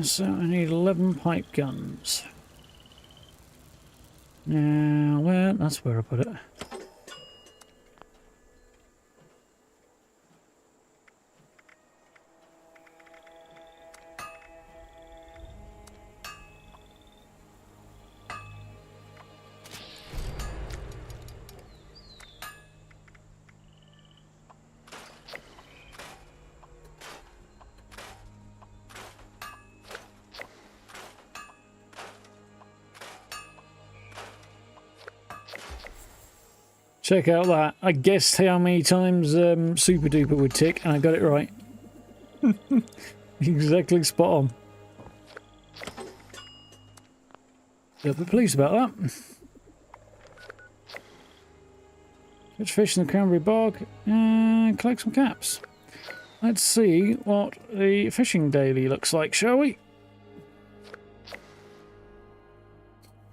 So I need 11 pipe guns. Now, well, that's where I put it. Check out that. I guessed how many times Super Duper would tick, and I got it right. Exactly spot on. I'll be pleased about that. Catch fish in the cranberry bog and collect some caps. Let's see what the fishing daily looks like, shall we?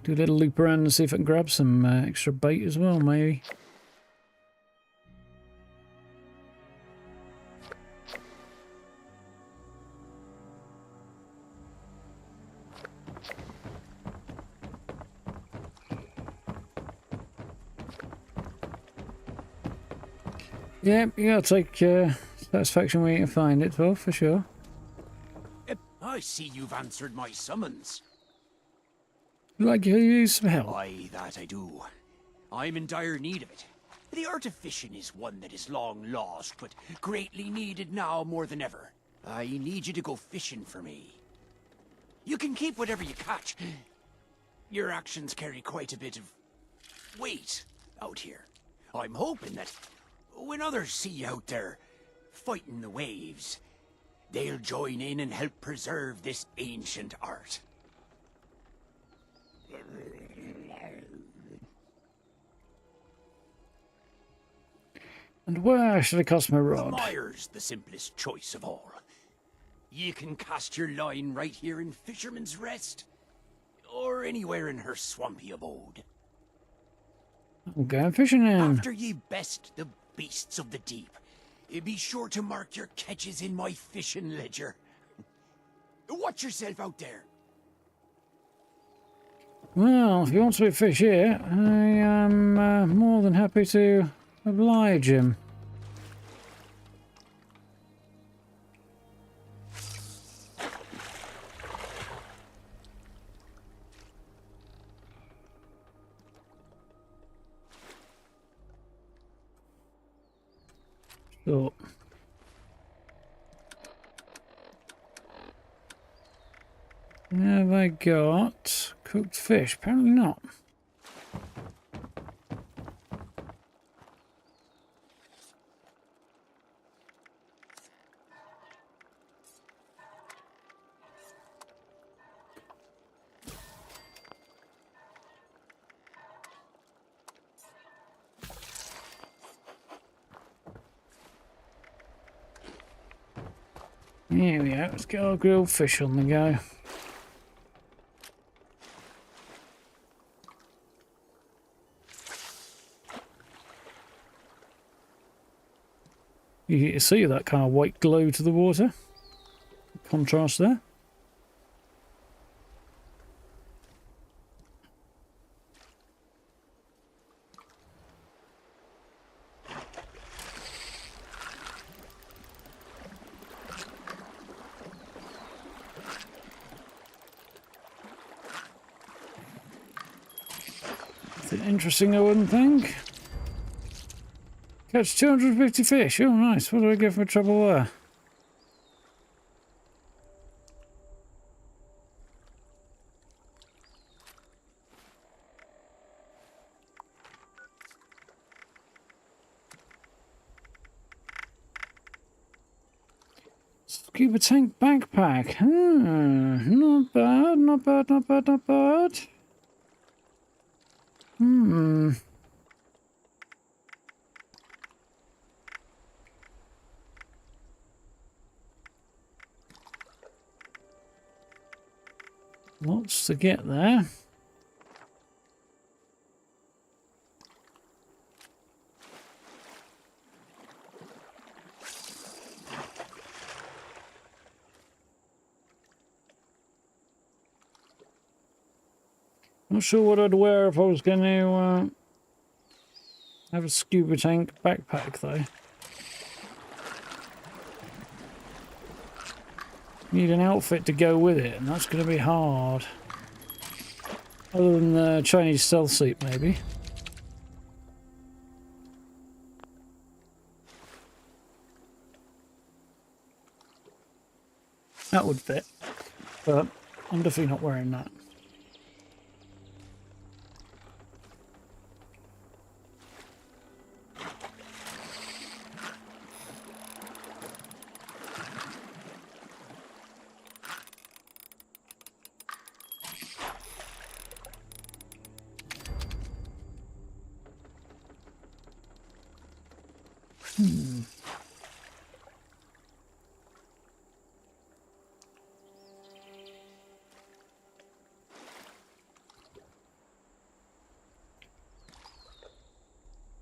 Do a little loop around and see if I can grab some extra bait as well, maybe. Yep, you gotta take satisfaction where you can find it, well, for sure. I see you've answered my summons. Like you use some help. Aye, that I do. I'm in dire need of it. The art of fishing is one that is long lost, but greatly needed now more than ever. I need you to go fishing for me. You can keep whatever you catch. Your actions carry quite a bit of weight out here. I'm hoping that when others see you out there fighting the waves, they'll join in and help preserve this ancient art. And where should I cast my rod? The mire's the simplest choice of all. You can cast your line right here in Fisherman's Rest, or anywhere in her swampy abode. I'm going fishing now. After ye best the beasts of the deep, be sure to mark your catches in my fishing ledger. Watch yourself out there. Well, if you want to fish here, I am more than happy to oblige him. So, have I got cooked fish? Apparently not. Here we go, let's get our grilled fish on the go. You can see that kind of white glow to the water. Contrast there. Interesting, I wouldn't think. Catch 250 fish. Oh, nice. What do I get for trouble there? Scuba tank backpack. Not bad, not bad, not bad, not bad. Lots to get there. Not sure what I'd wear if I was going to have a scuba tank backpack, though. Need an outfit to go with it, and that's going to be hard. Other than the Chinese stealth suit, maybe. That would fit, but I'm definitely not wearing that.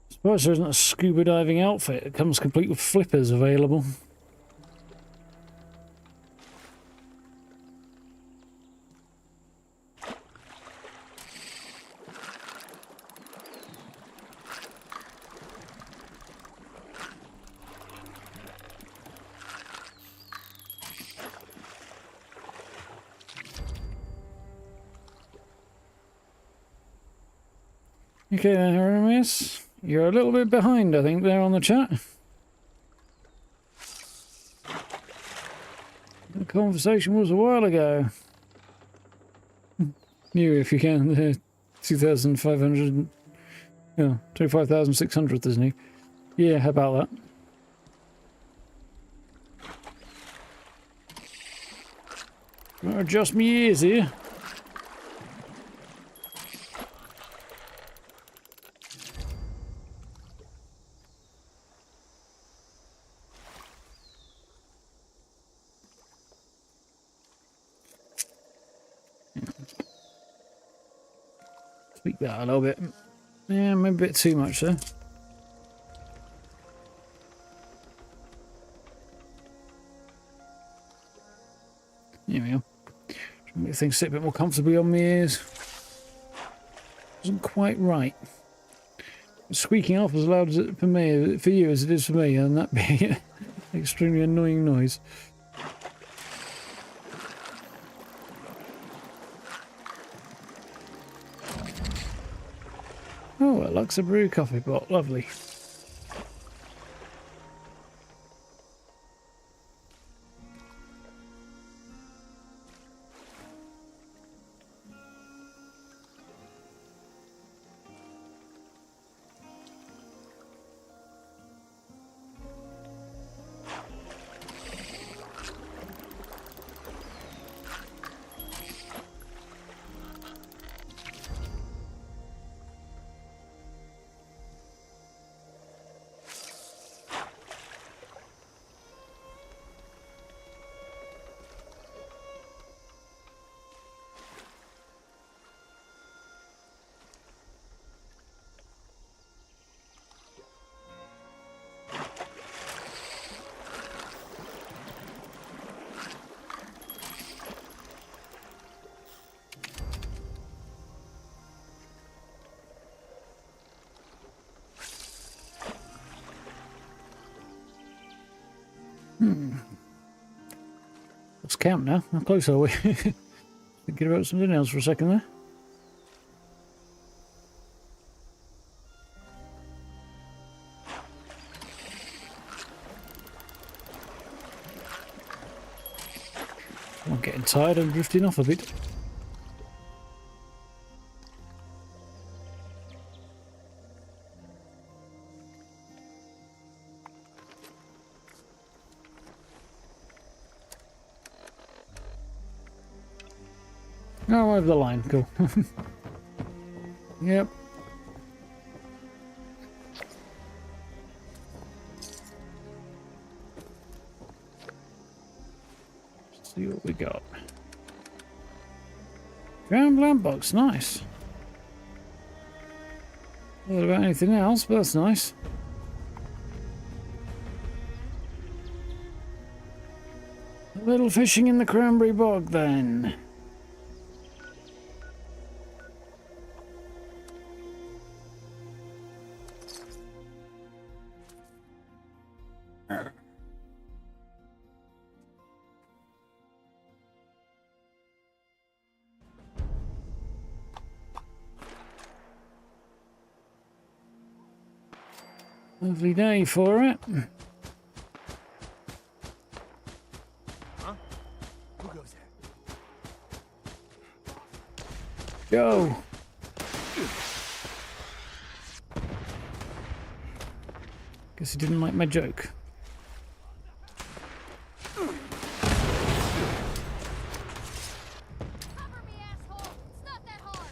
Suppose there isn't a scuba diving outfit. It comes complete with flippers available. Okay then, Aramis. You're a little bit behind, I think, there on the chat. The conversation was a while ago. New, if you can, the 2,500... Yeah, 25,600th is new. Yeah, how about that? I'll adjust my ears here. Tweak that a little bit. Yeah, maybe a bit too much there. There we go. Make things sit a bit more comfortably on my ears. Wasn't quite right. Squeaking off as loud as it for me, for you as it is for me, and that being an extremely annoying noise. Oh, a Luxor brew coffee pot, lovely. Let's count now. How close are we? Thinking about something else for a second there. I'm getting tired and drifting off a bit. Oh, over the line. Cool. Yep. Let's see what we got. Ground lamp box. Nice. Not about anything else, but that's nice. A little fishing in the cranberry bog then. Lovely day for it. Huh? Who goes there? Go. Guess he didn't like my joke. Cover me, asshole! It's not that hard!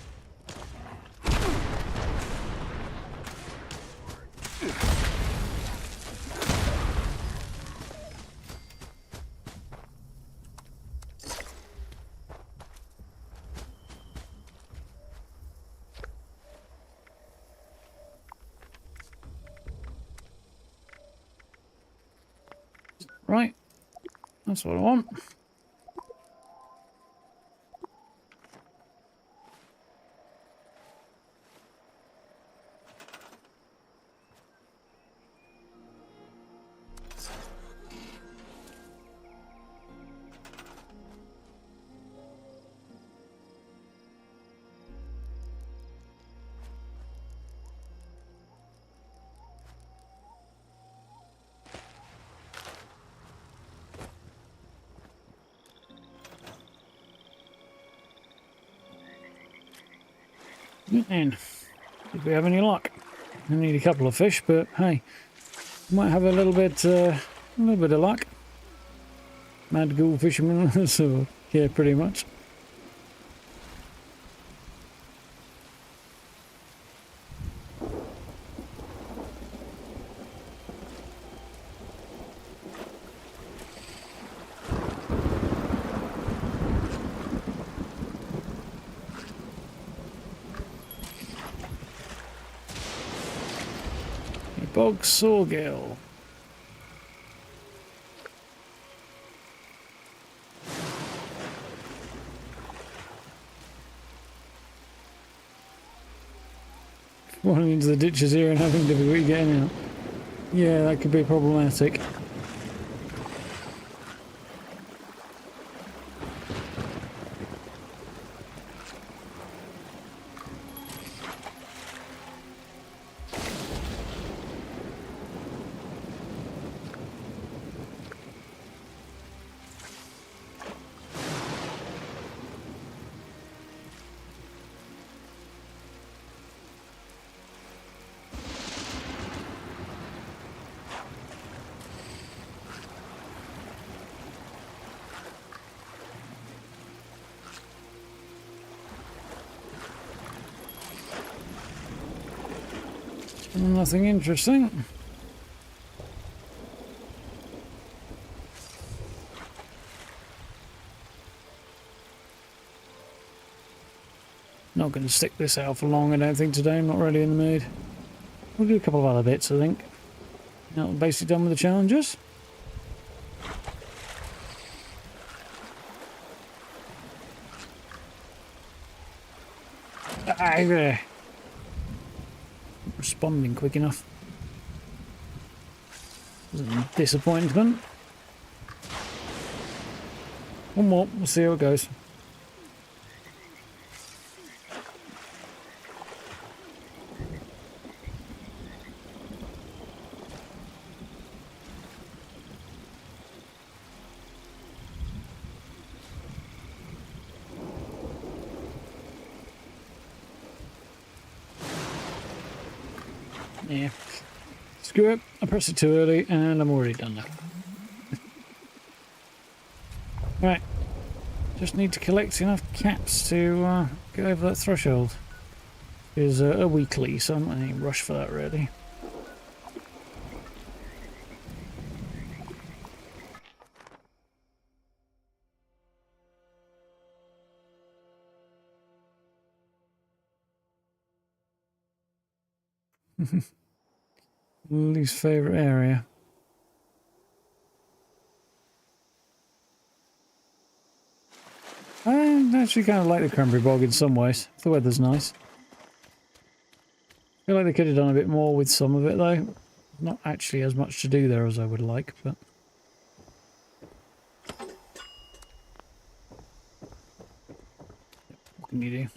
Right. That's what I want. And if we have any luck, we need a couple of fish, but hey, might have a little bit of luck. Mad Ghoul Fisherman, so yeah, pretty much. Bog Sawgill. Falling into the ditches here and having difficulty getting out. Yeah, that could be problematic. Nothing interesting. Not going to stick this out for long, I don't think, today. I'm not really in the mood. We'll do a couple of other bits, I think. Now we're basically done with the challenges. Ah, there. Responding quick enough. Was a disappointment. One more. We'll see how it goes. Yeah. Screw it. I pressed it too early and I'm already done now. Right. Just need to collect enough caps to get over that threshold. It's a weekly, so I'm not in any rush for that really. Least favourite area. I actually kind of like the cranberry bog in some ways. The weather's nice. I feel like they could have done a bit more with some of it though. Not actually as much to do there as I would like, but... what can you do?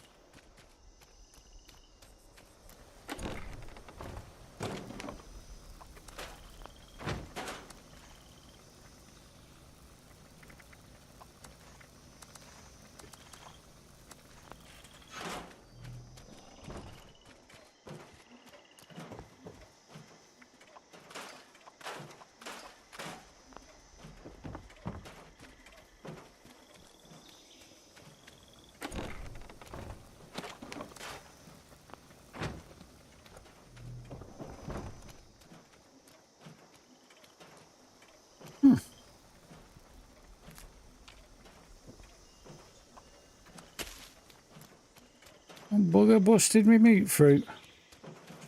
Bugger busted me meat fruit.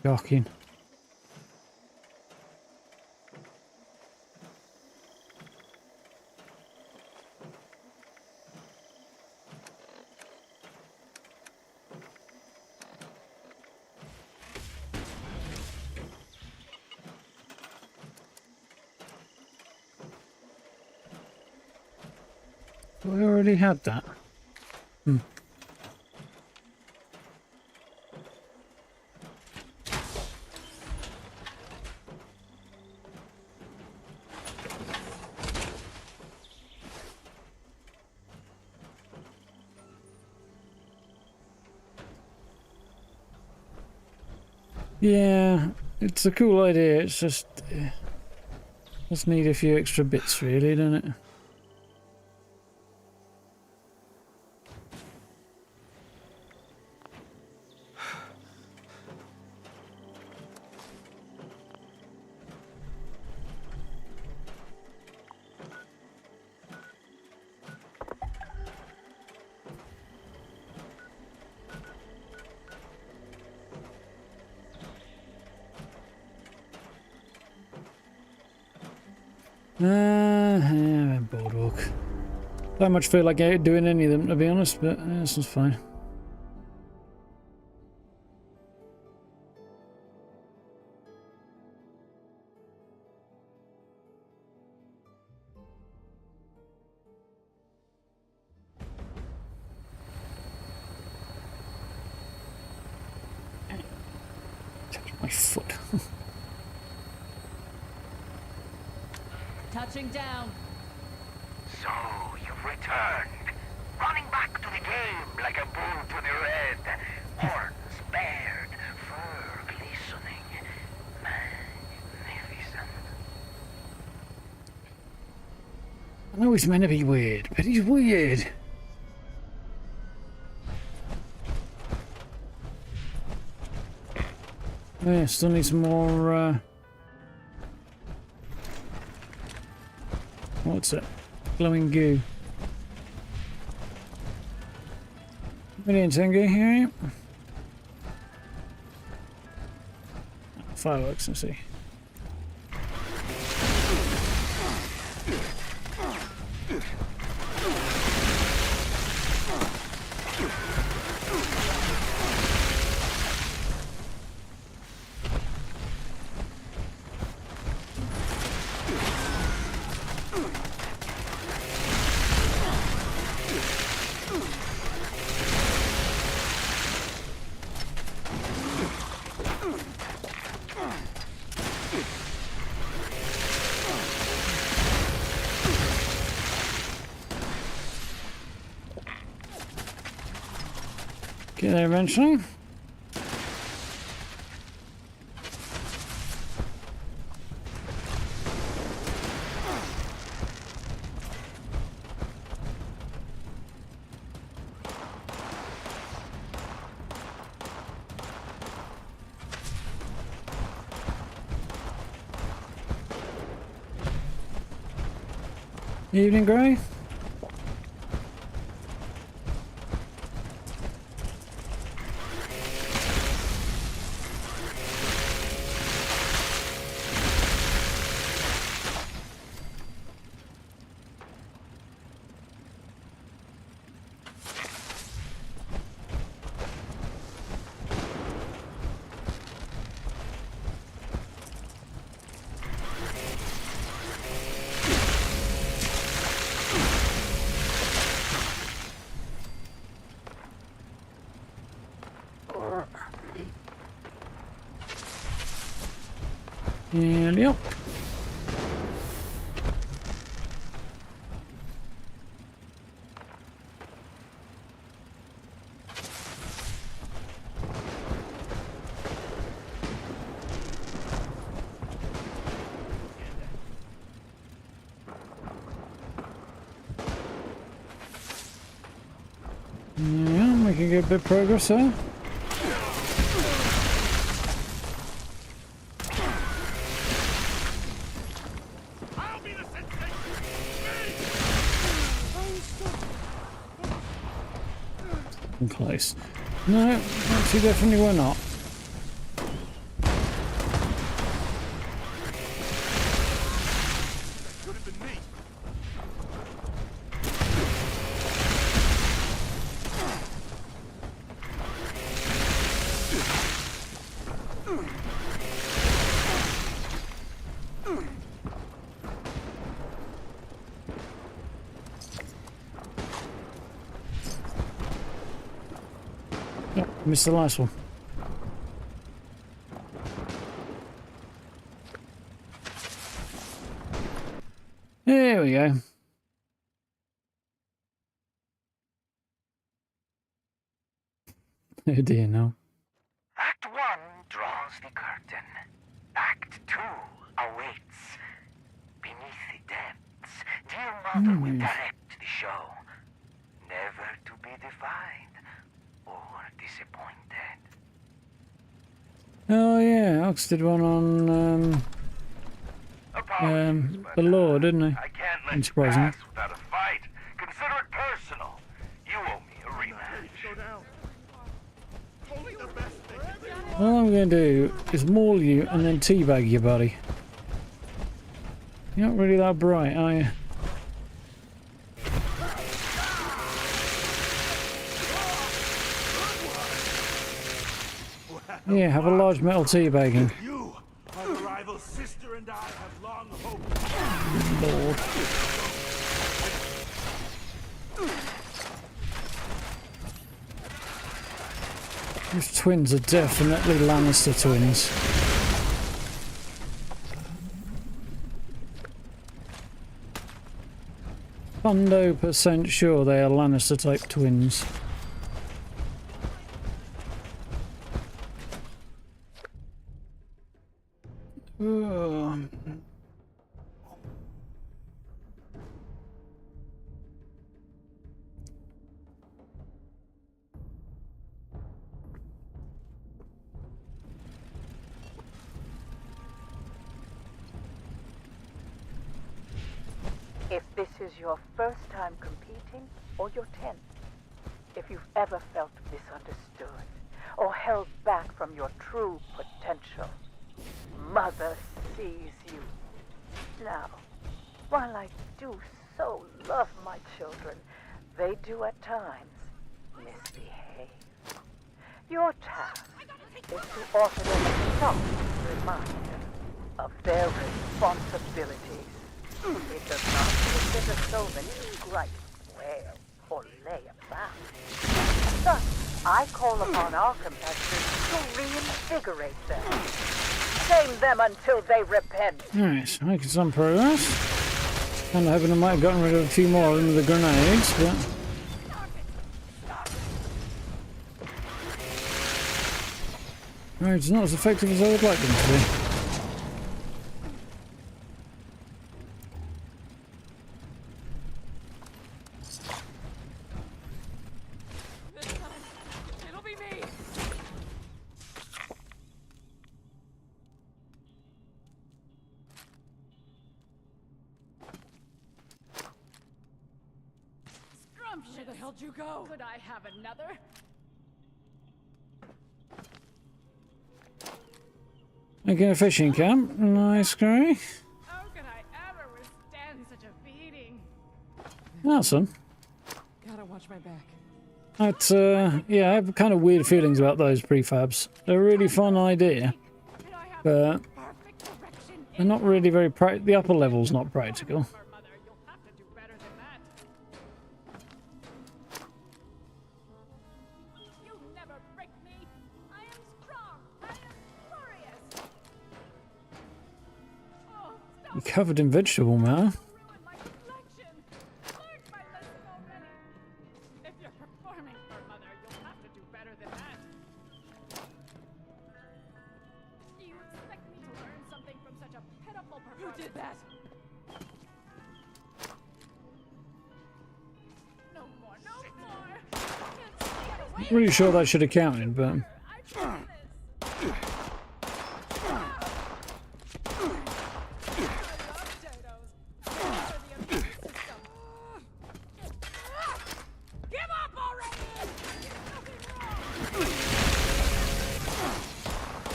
Shocking. I already had that. Yeah, it's a cool idea. It's just need a few extra bits, really, don't it? Yeah, boardwalk. Don't much feel like doing any of them, to be honest, but this one's fine. Touch my foot. Touching down. So, you've returned. Running back to the game like a bull to the red. Horns bared, fur glistening. Magnificent. I know he's meant to be weird, but he's weird. Yeah, still need some more, what's it? Glowing goo. Million Tengu here. Fireworks, I see. Get there eventually. Evening, Gray. And yep. Yeah, making a bit of progress there. Close. No, actually definitely we're not. Could have been me. Missed the last one. There we go. Oh dear, no. Act 1 draws the curtain. Act 2 awaits. Beneath the depths, dear mother will direct the show. Never to be defined or disappointed. Oh yeah, Ox did one on Apologies, but, the law, didn't he? I can't let you Unsurprisingly. pass without a fight. Consider it personal. You owe me a rematch. All I'm going to do is maul you and then teabag you, buddy. You're not really that bright, are you? Yeah, have a large metal teabagging. You, our rival sister and I have long hoped. Lord. These twins are definitely Lannister twins. %% sure they are Lannister type twins. If this is your first time competing or your 10th, if you've ever felt misunderstood or held back from your true potential, Mother sees you. Now, while I do so love my children, they do at times misbehave. Your task is to offer them a soft reminder of their responsibilities. It does not consider Sylvan to gripe, wail, or lay about. Thus, I call upon our competitors to reinvigorate them. Shame them until they repent. Nice, making some progress. Kind of hoping I might have gotten rid of a few more of them with the grenades, but... Right, it's not as effective as I would like them to be. It'll be me. Scrumptious. Where the hell'd you go? Could I have another? Making a fishing camp. Nice, Gray. How could I ever withstand such a beating? Awesome. Gotta watch my back. That's, yeah, I have kind of weird feelings about those prefabs. They're a really fun idea, Could I have but perfect direction they're not really very the upper level's not practical. for Mother? You'll have to do better than that. You never break me. I am strong. I am glorious. Oh, stop. You're covered in vegetable matter. Ruin my collection. Learned my lesson already. If you're performing for Mother, you'll have to do better than that. Do you expect me to learn something from such a pitiful performance? Who did that? No more, no more. I can't get away. I'm really sure that should have counted, but I promise. Give up already!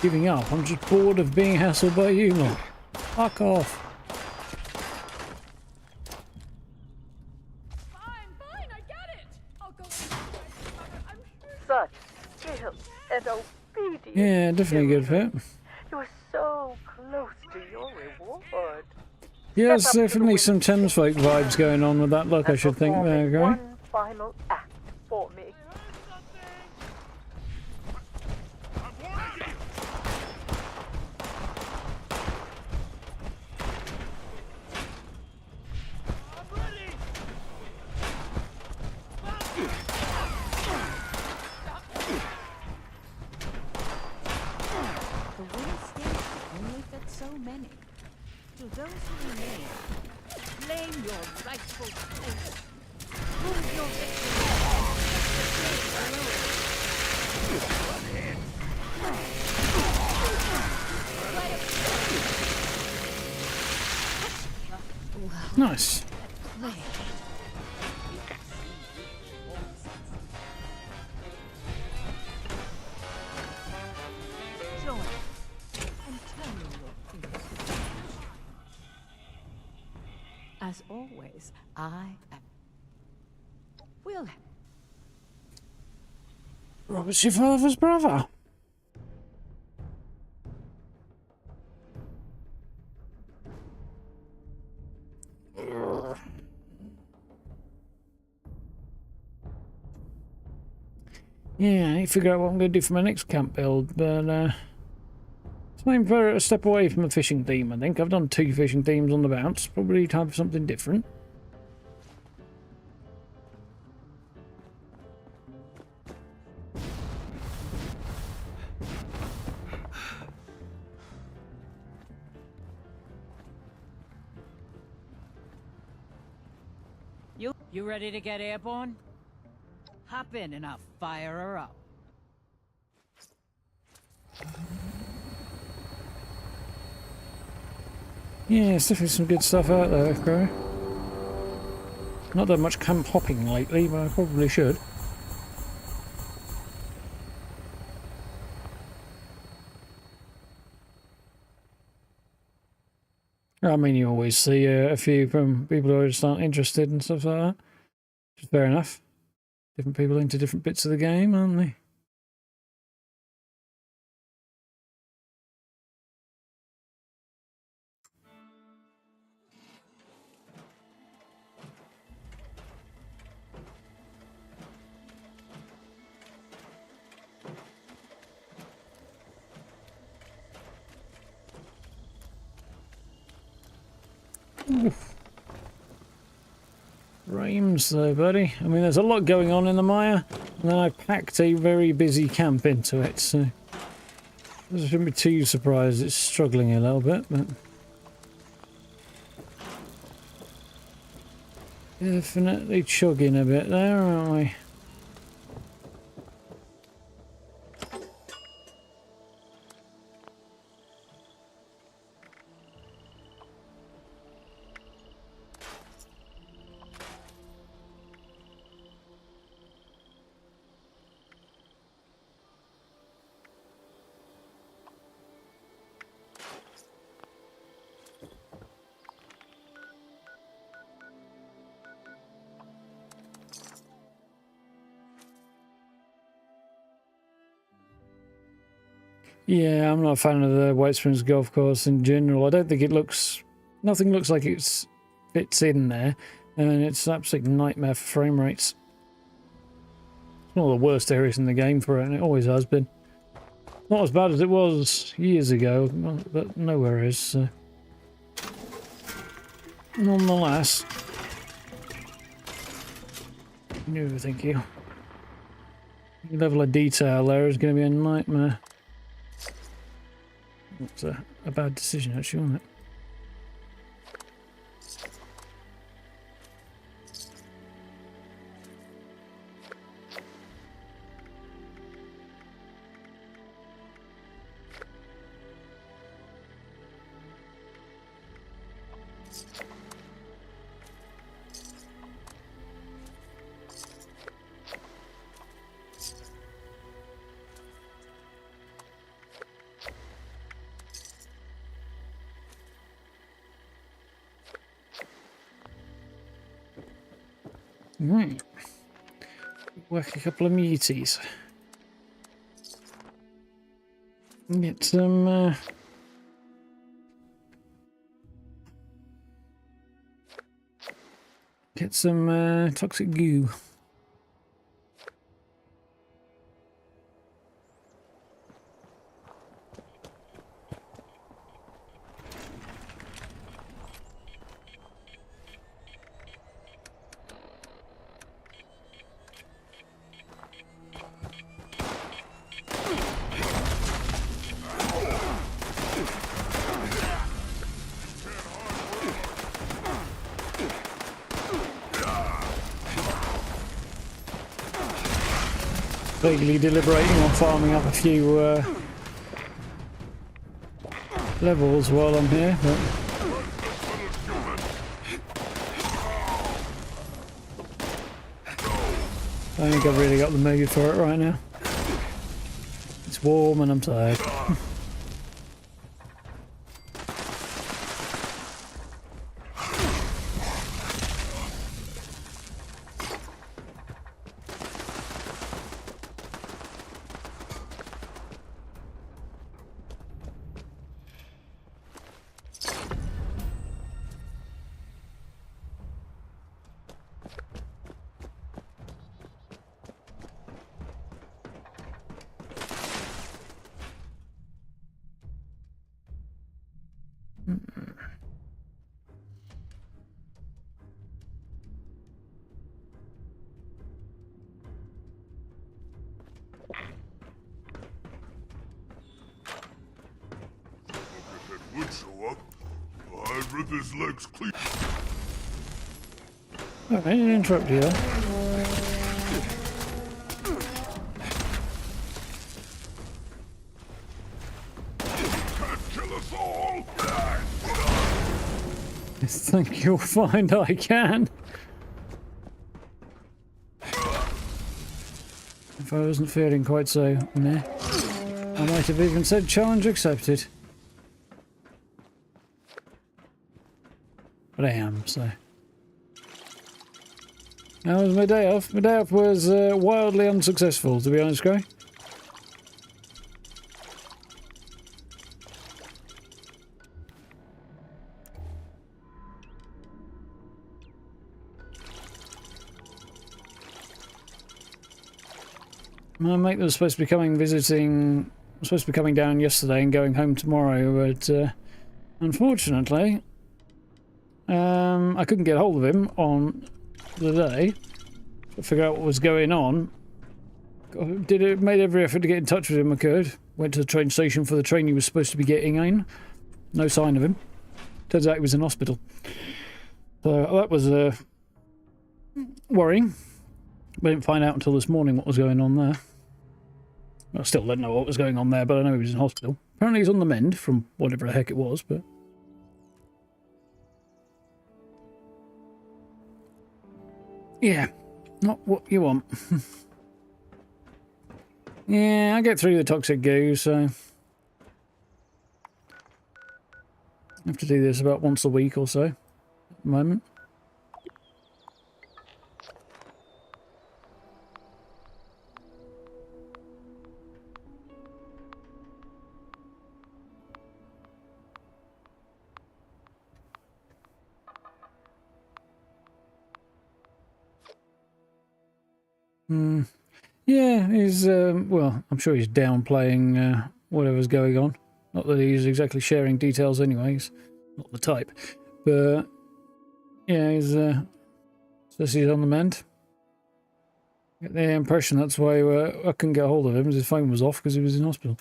giving up. I'm just bored of being hassled by you lot. Fuck off. Fine, I get it. I'll go inside, Mother. I'm sure. Such skill and obedience. Yeah, definitely good fit. You were so close to your reward. Yeah, there's definitely some Thames Folk vibes going on with that look, I should think. There you go. One final act for me. The wind stays only fit so many. To those who remain, claim your rightful place. Prove your victory. Nice. Join and tell me your fears. As always, I am. Will. Robert's your father's brother. Yeah, I need to figure out what I'm going to do for my next camp build, but it's time for a step away from a fishing theme, I think. I've done 2 fishing themes on the bounce. Probably time for something different. You ready to get airborne? Hop in and I'll fire her up. Yeah, there's definitely some good stuff out there, Crow. Not done much camp hopping lately, but I probably should. I mean, you always see a few from people who just aren't interested and stuff like that. Which is fair enough. Different people into different bits of the game, aren't they? Oof. Rhymes though, buddy. I mean, there's a lot going on in the mire, and then I packed a very busy camp into it, so I shouldn't be too surprised it's struggling a little bit, but definitely chugging a bit there, aren't we? Yeah, I'm not a fan of the White Springs Golf Course in general. I don't think it looks... Nothing looks like it fits in there. And it's an absolute nightmare for frame rates. It's one of the worst areas in the game for it, and it always has been. Not as bad as it was years ago, but nowhere is. So. Nonetheless. No, thank you. The level of detail there is going to be a nightmare. It's a bad decision, actually, wasn't it? Right. Work a couple of muties. Get some toxic goo. Vaguely deliberating on farming up a few levels while I'm here, but I think I've really got the mood for it right now. It's warm and I'm tired. His legs clean. Oh, I didn't interrupt you there. Can't kill us all. I think you'll find I can. If I wasn't feeling quite so meh, I might have even said challenge accepted. But I am, so. How was my day off? My day off was wildly unsuccessful, to be honest, Gray. My mate was supposed to be coming down yesterday and going home tomorrow, but unfortunately, I couldn't get hold of him on the day to figure out what was going on. Made every effort to get in touch with him I could, Went to the train station for the train he was supposed to be getting in. No sign of him. Turns out he was in hospital. So that was worrying. We didn't find out until this morning what was going on there. I still don't know what was going on there, but I know he was in hospital. Apparently he's on the mend from whatever the heck it was, but... yeah, not what you want. Yeah, I get through the toxic goo, so... I have to do this about once a week or so, at the moment. Yeah, he's, well, I'm sure he's downplaying whatever's going on. Not that he's exactly sharing details anyway, he's not the type. But, yeah, he's, says he's on the mend. Get the impression that's why I couldn't get hold of him, his phone was off because he was in hospital.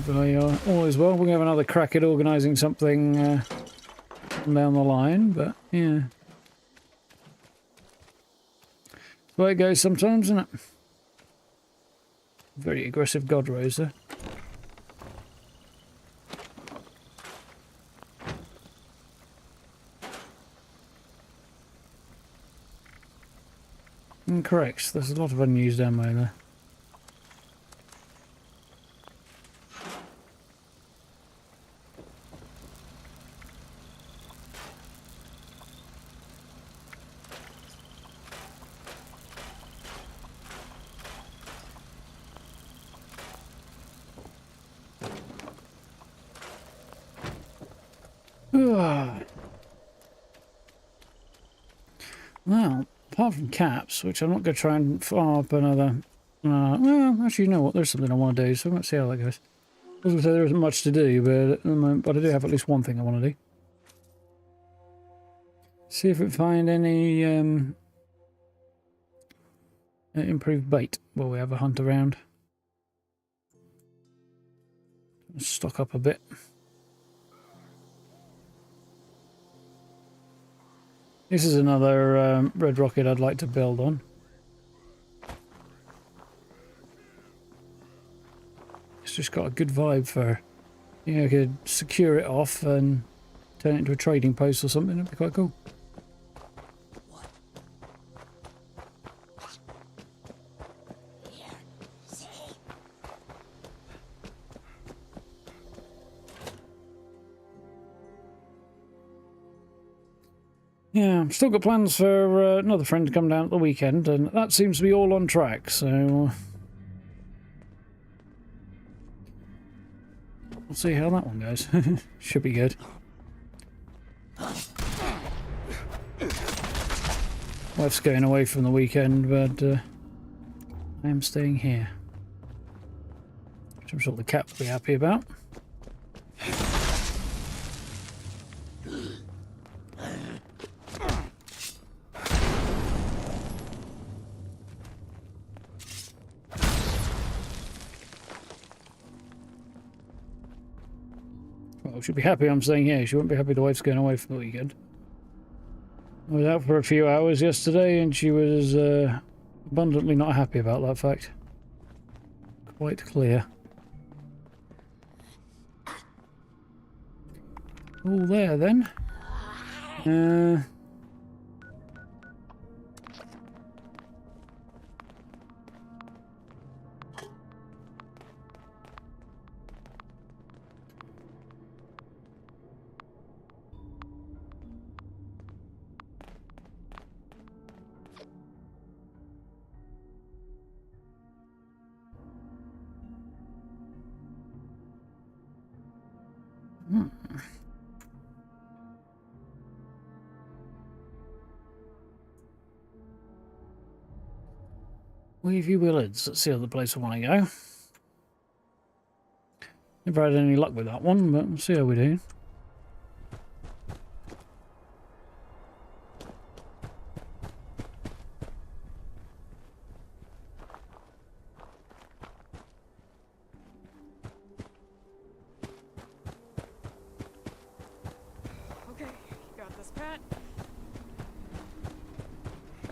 But all is well, we're going to have another crack at organising something down the line, but, yeah. The way it goes sometimes, isn't it? Very aggressive God Rose there. Incorrect. There's a lot of unused ammo there. Well, apart from caps, which I'm not going to try and farm up another... well, actually, you know what? There's something I want to do, so let's see how that goes. I was going to say there isn't much to do, but at the moment, I do have at least one thing I want to do. See if we find any improved bait while we have a hunt around. Stock up a bit. This is another red rocket I'd like to build on. It's just got a good vibe for, you know, I could secure it off and turn it into a trading post or something. It'd be quite cool. Yeah, I've still got plans for another friend to come down at the weekend, and that seems to be all on track, so... we'll see how that one goes. Should be good. Wife's going away from the weekend, but I am staying here. Which I'm sure the cat will be happy about. She'll be happy I'm staying here. She won't be happy the wife's going away for the weekend. I was out for a few hours yesterday and she was abundantly not happy about that fact. Quite clear. All there then. Weavy Willards, that's the other place I want to go. Never had any luck with that one, but we'll see how we do.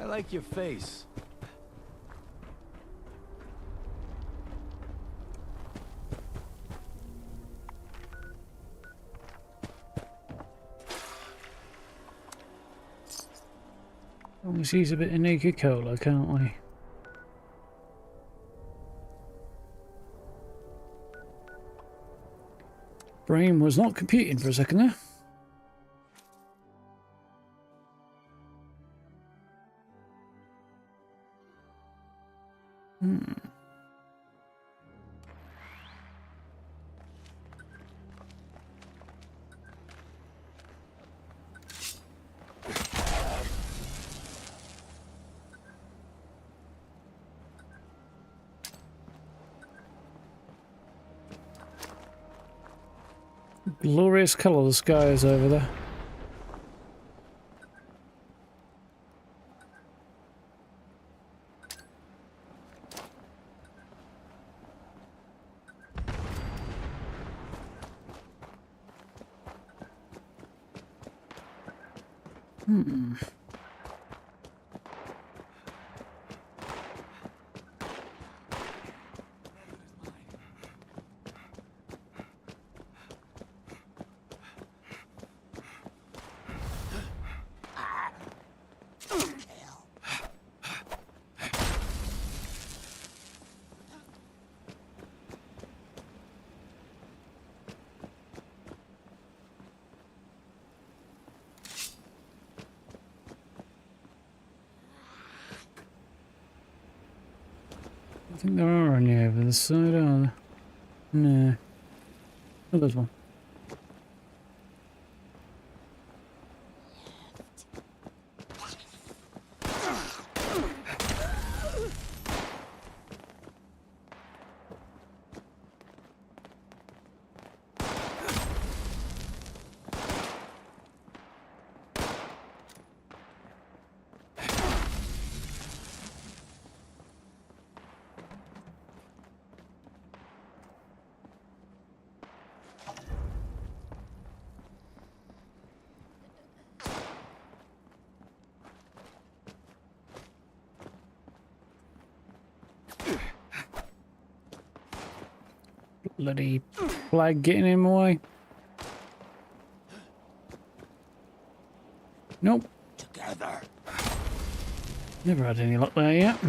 like your face. Always use a bit of naked cola, can't we? Brain was not computing for a second there. Glorious colour the sky is over there. I think there are any over the side, are there? No. Oh, there's one. Bloody flag getting in my way. Nope. Together. Never had any luck there yet.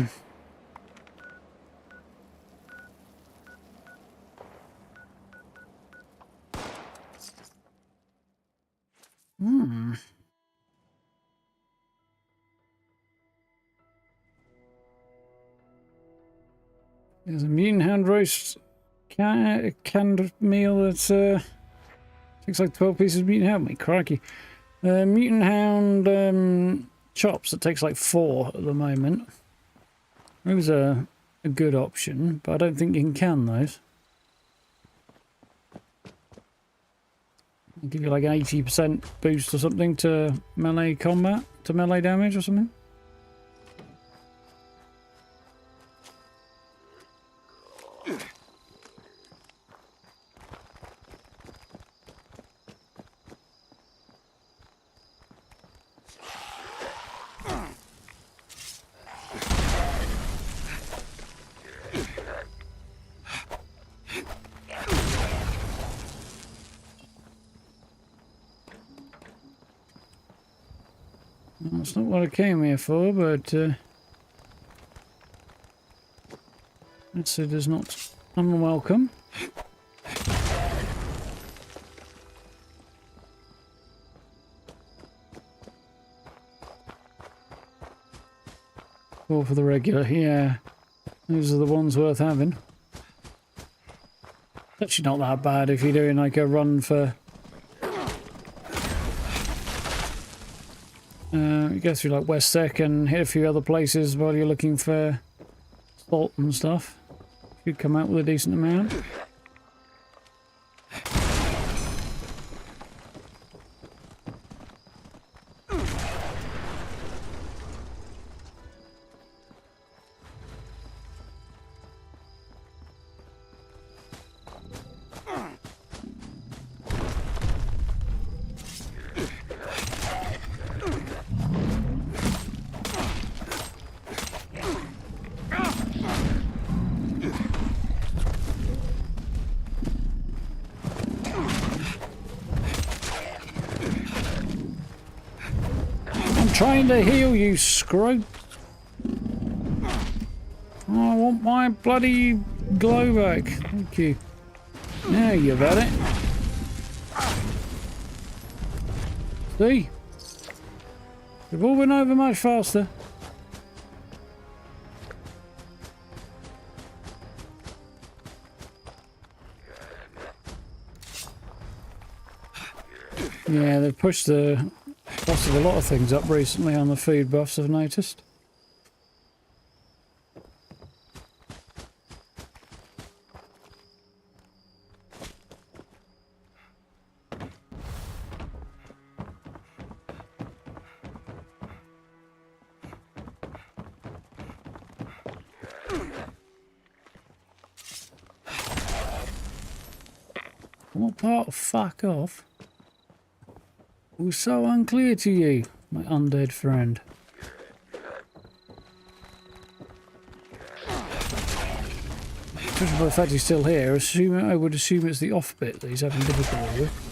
There's a mutant hand roast canned meal that takes like 12 pieces of mutant hound meat. Crikey. Mutant hound chops that takes like 4 at the moment. Those are a good option, but I don't think you can those. I'll give you like an 80% boost or something to melee combat, to melee damage or something. That's not what I came here for, but acid is not unwelcome. Or for the regular, yeah. Those are the ones worth having. It's actually not that bad if you're doing like a run for... you go through like West Sec and hit a few other places while you're looking for salt and stuff. You'd come out with a decent amount. trying to heal, you scrote. I want my bloody glow back. Thank you. Now you've had it. See? We've all been over much faster. Yeah, they've pushed the cost of a lot of things up recently on the food buffs, I've noticed. What part of fuck off was so unclear to you, my undead friend? Judging by the fact he's still here, I would assume it's the off bit that he's having difficulty with.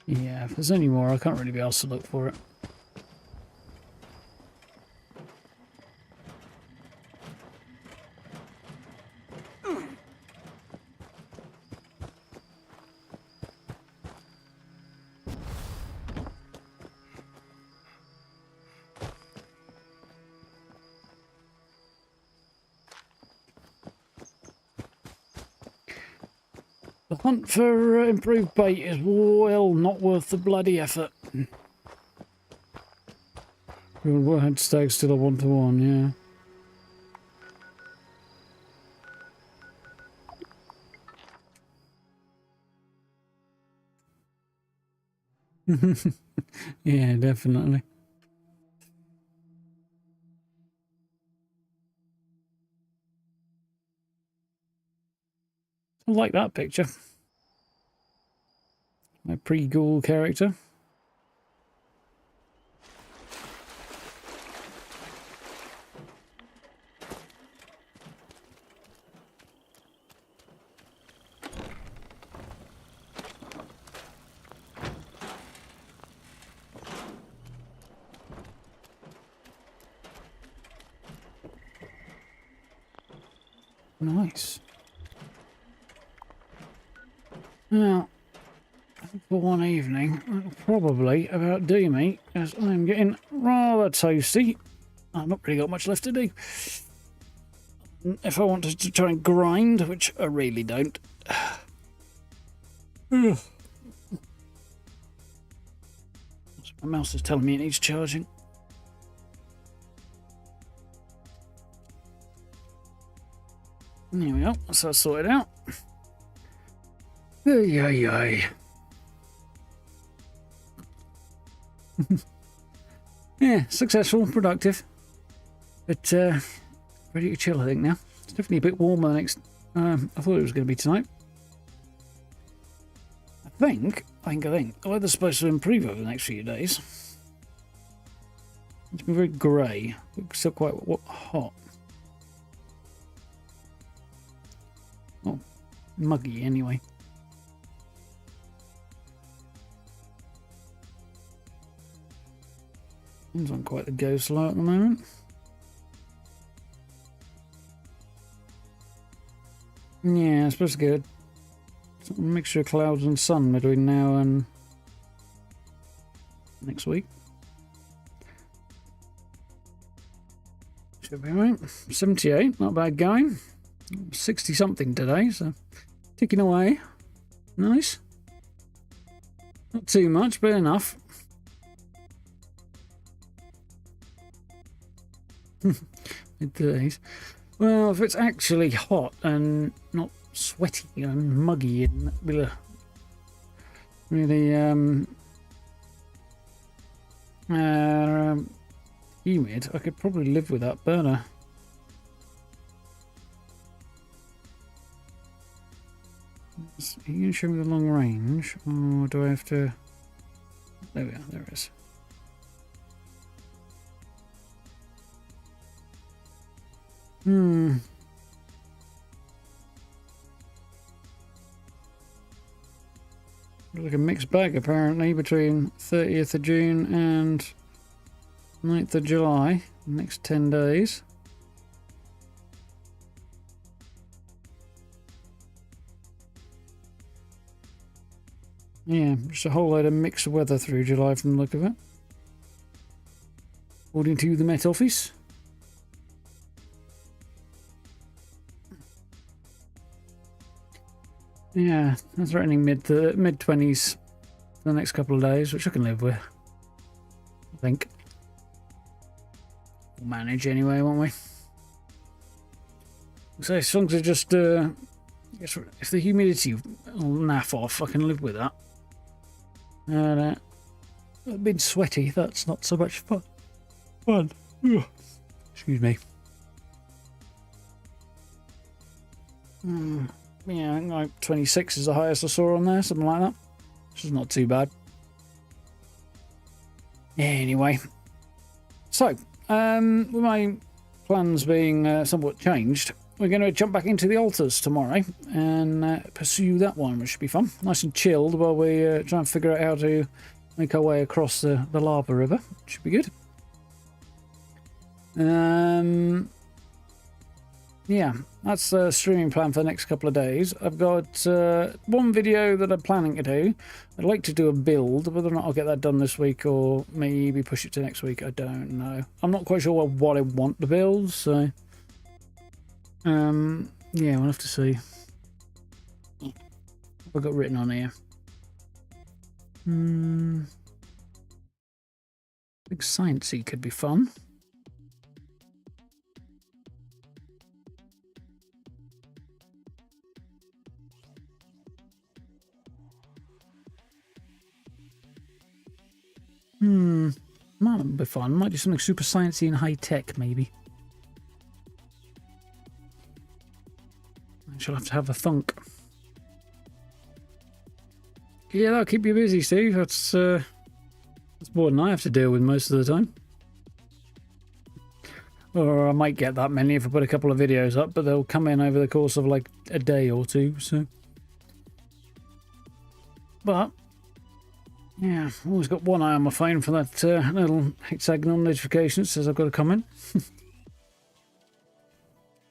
Yeah, if there's any more, I can't really be asked to look for it. The hunt for improved bait is, well, not worth the bloody effort. Your head stag's still a 1-to-1, yeah. Yeah, definitely. I like that picture. My pre-ghoul character. Nice. Now, for one evening, that'll probably about do me, as I'm getting rather toasty. I've not really got much left to do. If I wanted to try and grind, which I really don't. My mouse is telling me it needs charging. There we go, that's that sorted out. Yay. Yeah, successful, productive. But ready to chill, I think, now. It's definitely a bit warmer next. I thought it was going to be tonight. I think the weather's supposed to improve over the next few days. It's been very grey, but still quite hot. Well, muggy anyway. Seems on quite the go slow at the moment. Yeah, it's supposed to get a mixture of clouds and sun between now and next week. Should be right. 78, not bad going. 60 something today, so ticking away. Nice. Not too much, but enough. Mid-30s. Well, if it's actually hot and not sweaty and muggy and really humid, I could probably live with that burner. Are you going to show me the long range? Or do I have to... There we are, there it is. Like a mixed bag apparently between 30th of June and 9th of July, next 10 days. Yeah, just a whole load of mixed weather through July from the look of it. According to the Met Office. Yeah, that's threatening mid 20s for the next couple of days, which I can live with. I think. We'll manage anyway, won't we? So as long as I just, if the humidity will naff off, I can live with that. And I've been sweaty, that's not so much fun. Ugh. Excuse me. Yeah, I think like 26 is the highest I saw on there, something like that. Which is not too bad. Anyway. So, with my plans being somewhat changed, we're going to jump back into the altars tomorrow and pursue that one, which should be fun. Nice and chilled while we try and figure out how to make our way across the lava river. Should be good. Yeah, that's the streaming plan for the next couple of days. I've got one video that I'm planning to do. I'd like to do a build. Whether or not I'll get that done this week or maybe push it to next week, I don't know. I'm not quite sure what I want to build, so... yeah, we'll have to see. What have I got written on here? Big sciencey could be fun. Might be fun. Might do something super sciencey and high tech, maybe. I shall have to have a thunk. Yeah, that'll keep you busy, Steve. That's more than I have to deal with most of the time. Or I might get that many if I put a couple of videos up, but they'll come in over the course of like a day or two, so. But yeah, I've always got one eye on my phone for that little hexagonal notification that says I've got a comment.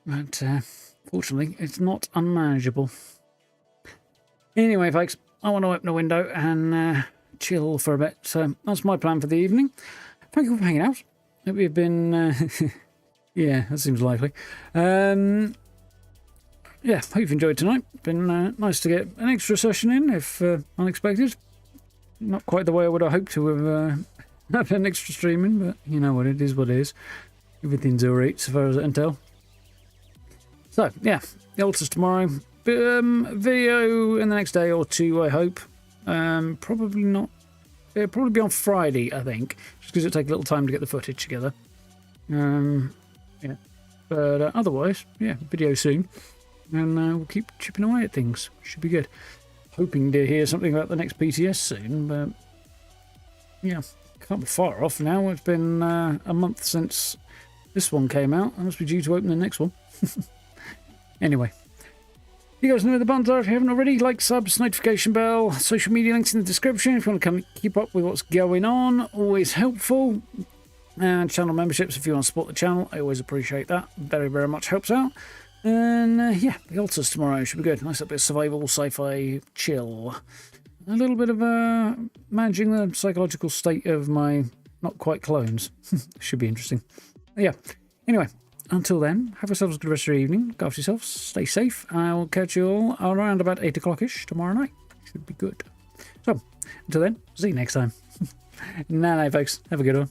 But fortunately, it's not unmanageable. Anyway, folks, I want to open a window and chill for a bit. So that's my plan for the evening. Thank you for hanging out. Hope you've been... yeah, that seems likely. Yeah, hope you've enjoyed tonight. Been nice to get an extra session in, if unexpected. Not quite the way I would have hoped to have had an extra streaming, but you know what, it is what it is. Everything's alright so far as I can tell. So, yeah, the altars tomorrow. Video in the next day or two, I hope. Probably not. It'll probably be on Friday, I think, just because it'll take a little time to get the footage together. Yeah, but otherwise, yeah, video soon. And we'll keep chipping away at things. Should be good. Hoping to hear something about the next PTS soon, but yeah, can't be far off now. It's been a month since this one came out. I must be due to open the next one. Anyway, you guys know where the buttons are if you haven't already. Like, subs, notification bell, social media links in the description if you want to come keep up with what's going on. Always helpful. And channel memberships if you want to support the channel. I always appreciate that. Very, very much helps out. And yeah, the altars tomorrow should be good. Nice little bit of survival, sci-fi, chill. A little bit of managing the psychological state of my not quite clones. Should be interesting. Yeah. Anyway, until then, have yourselves a good rest of your evening. Look after yourselves. Stay safe. I will catch you all around about 8 o'clock-ish tomorrow night. Should be good. So, until then, see you next time. Night, folks. Have a good one.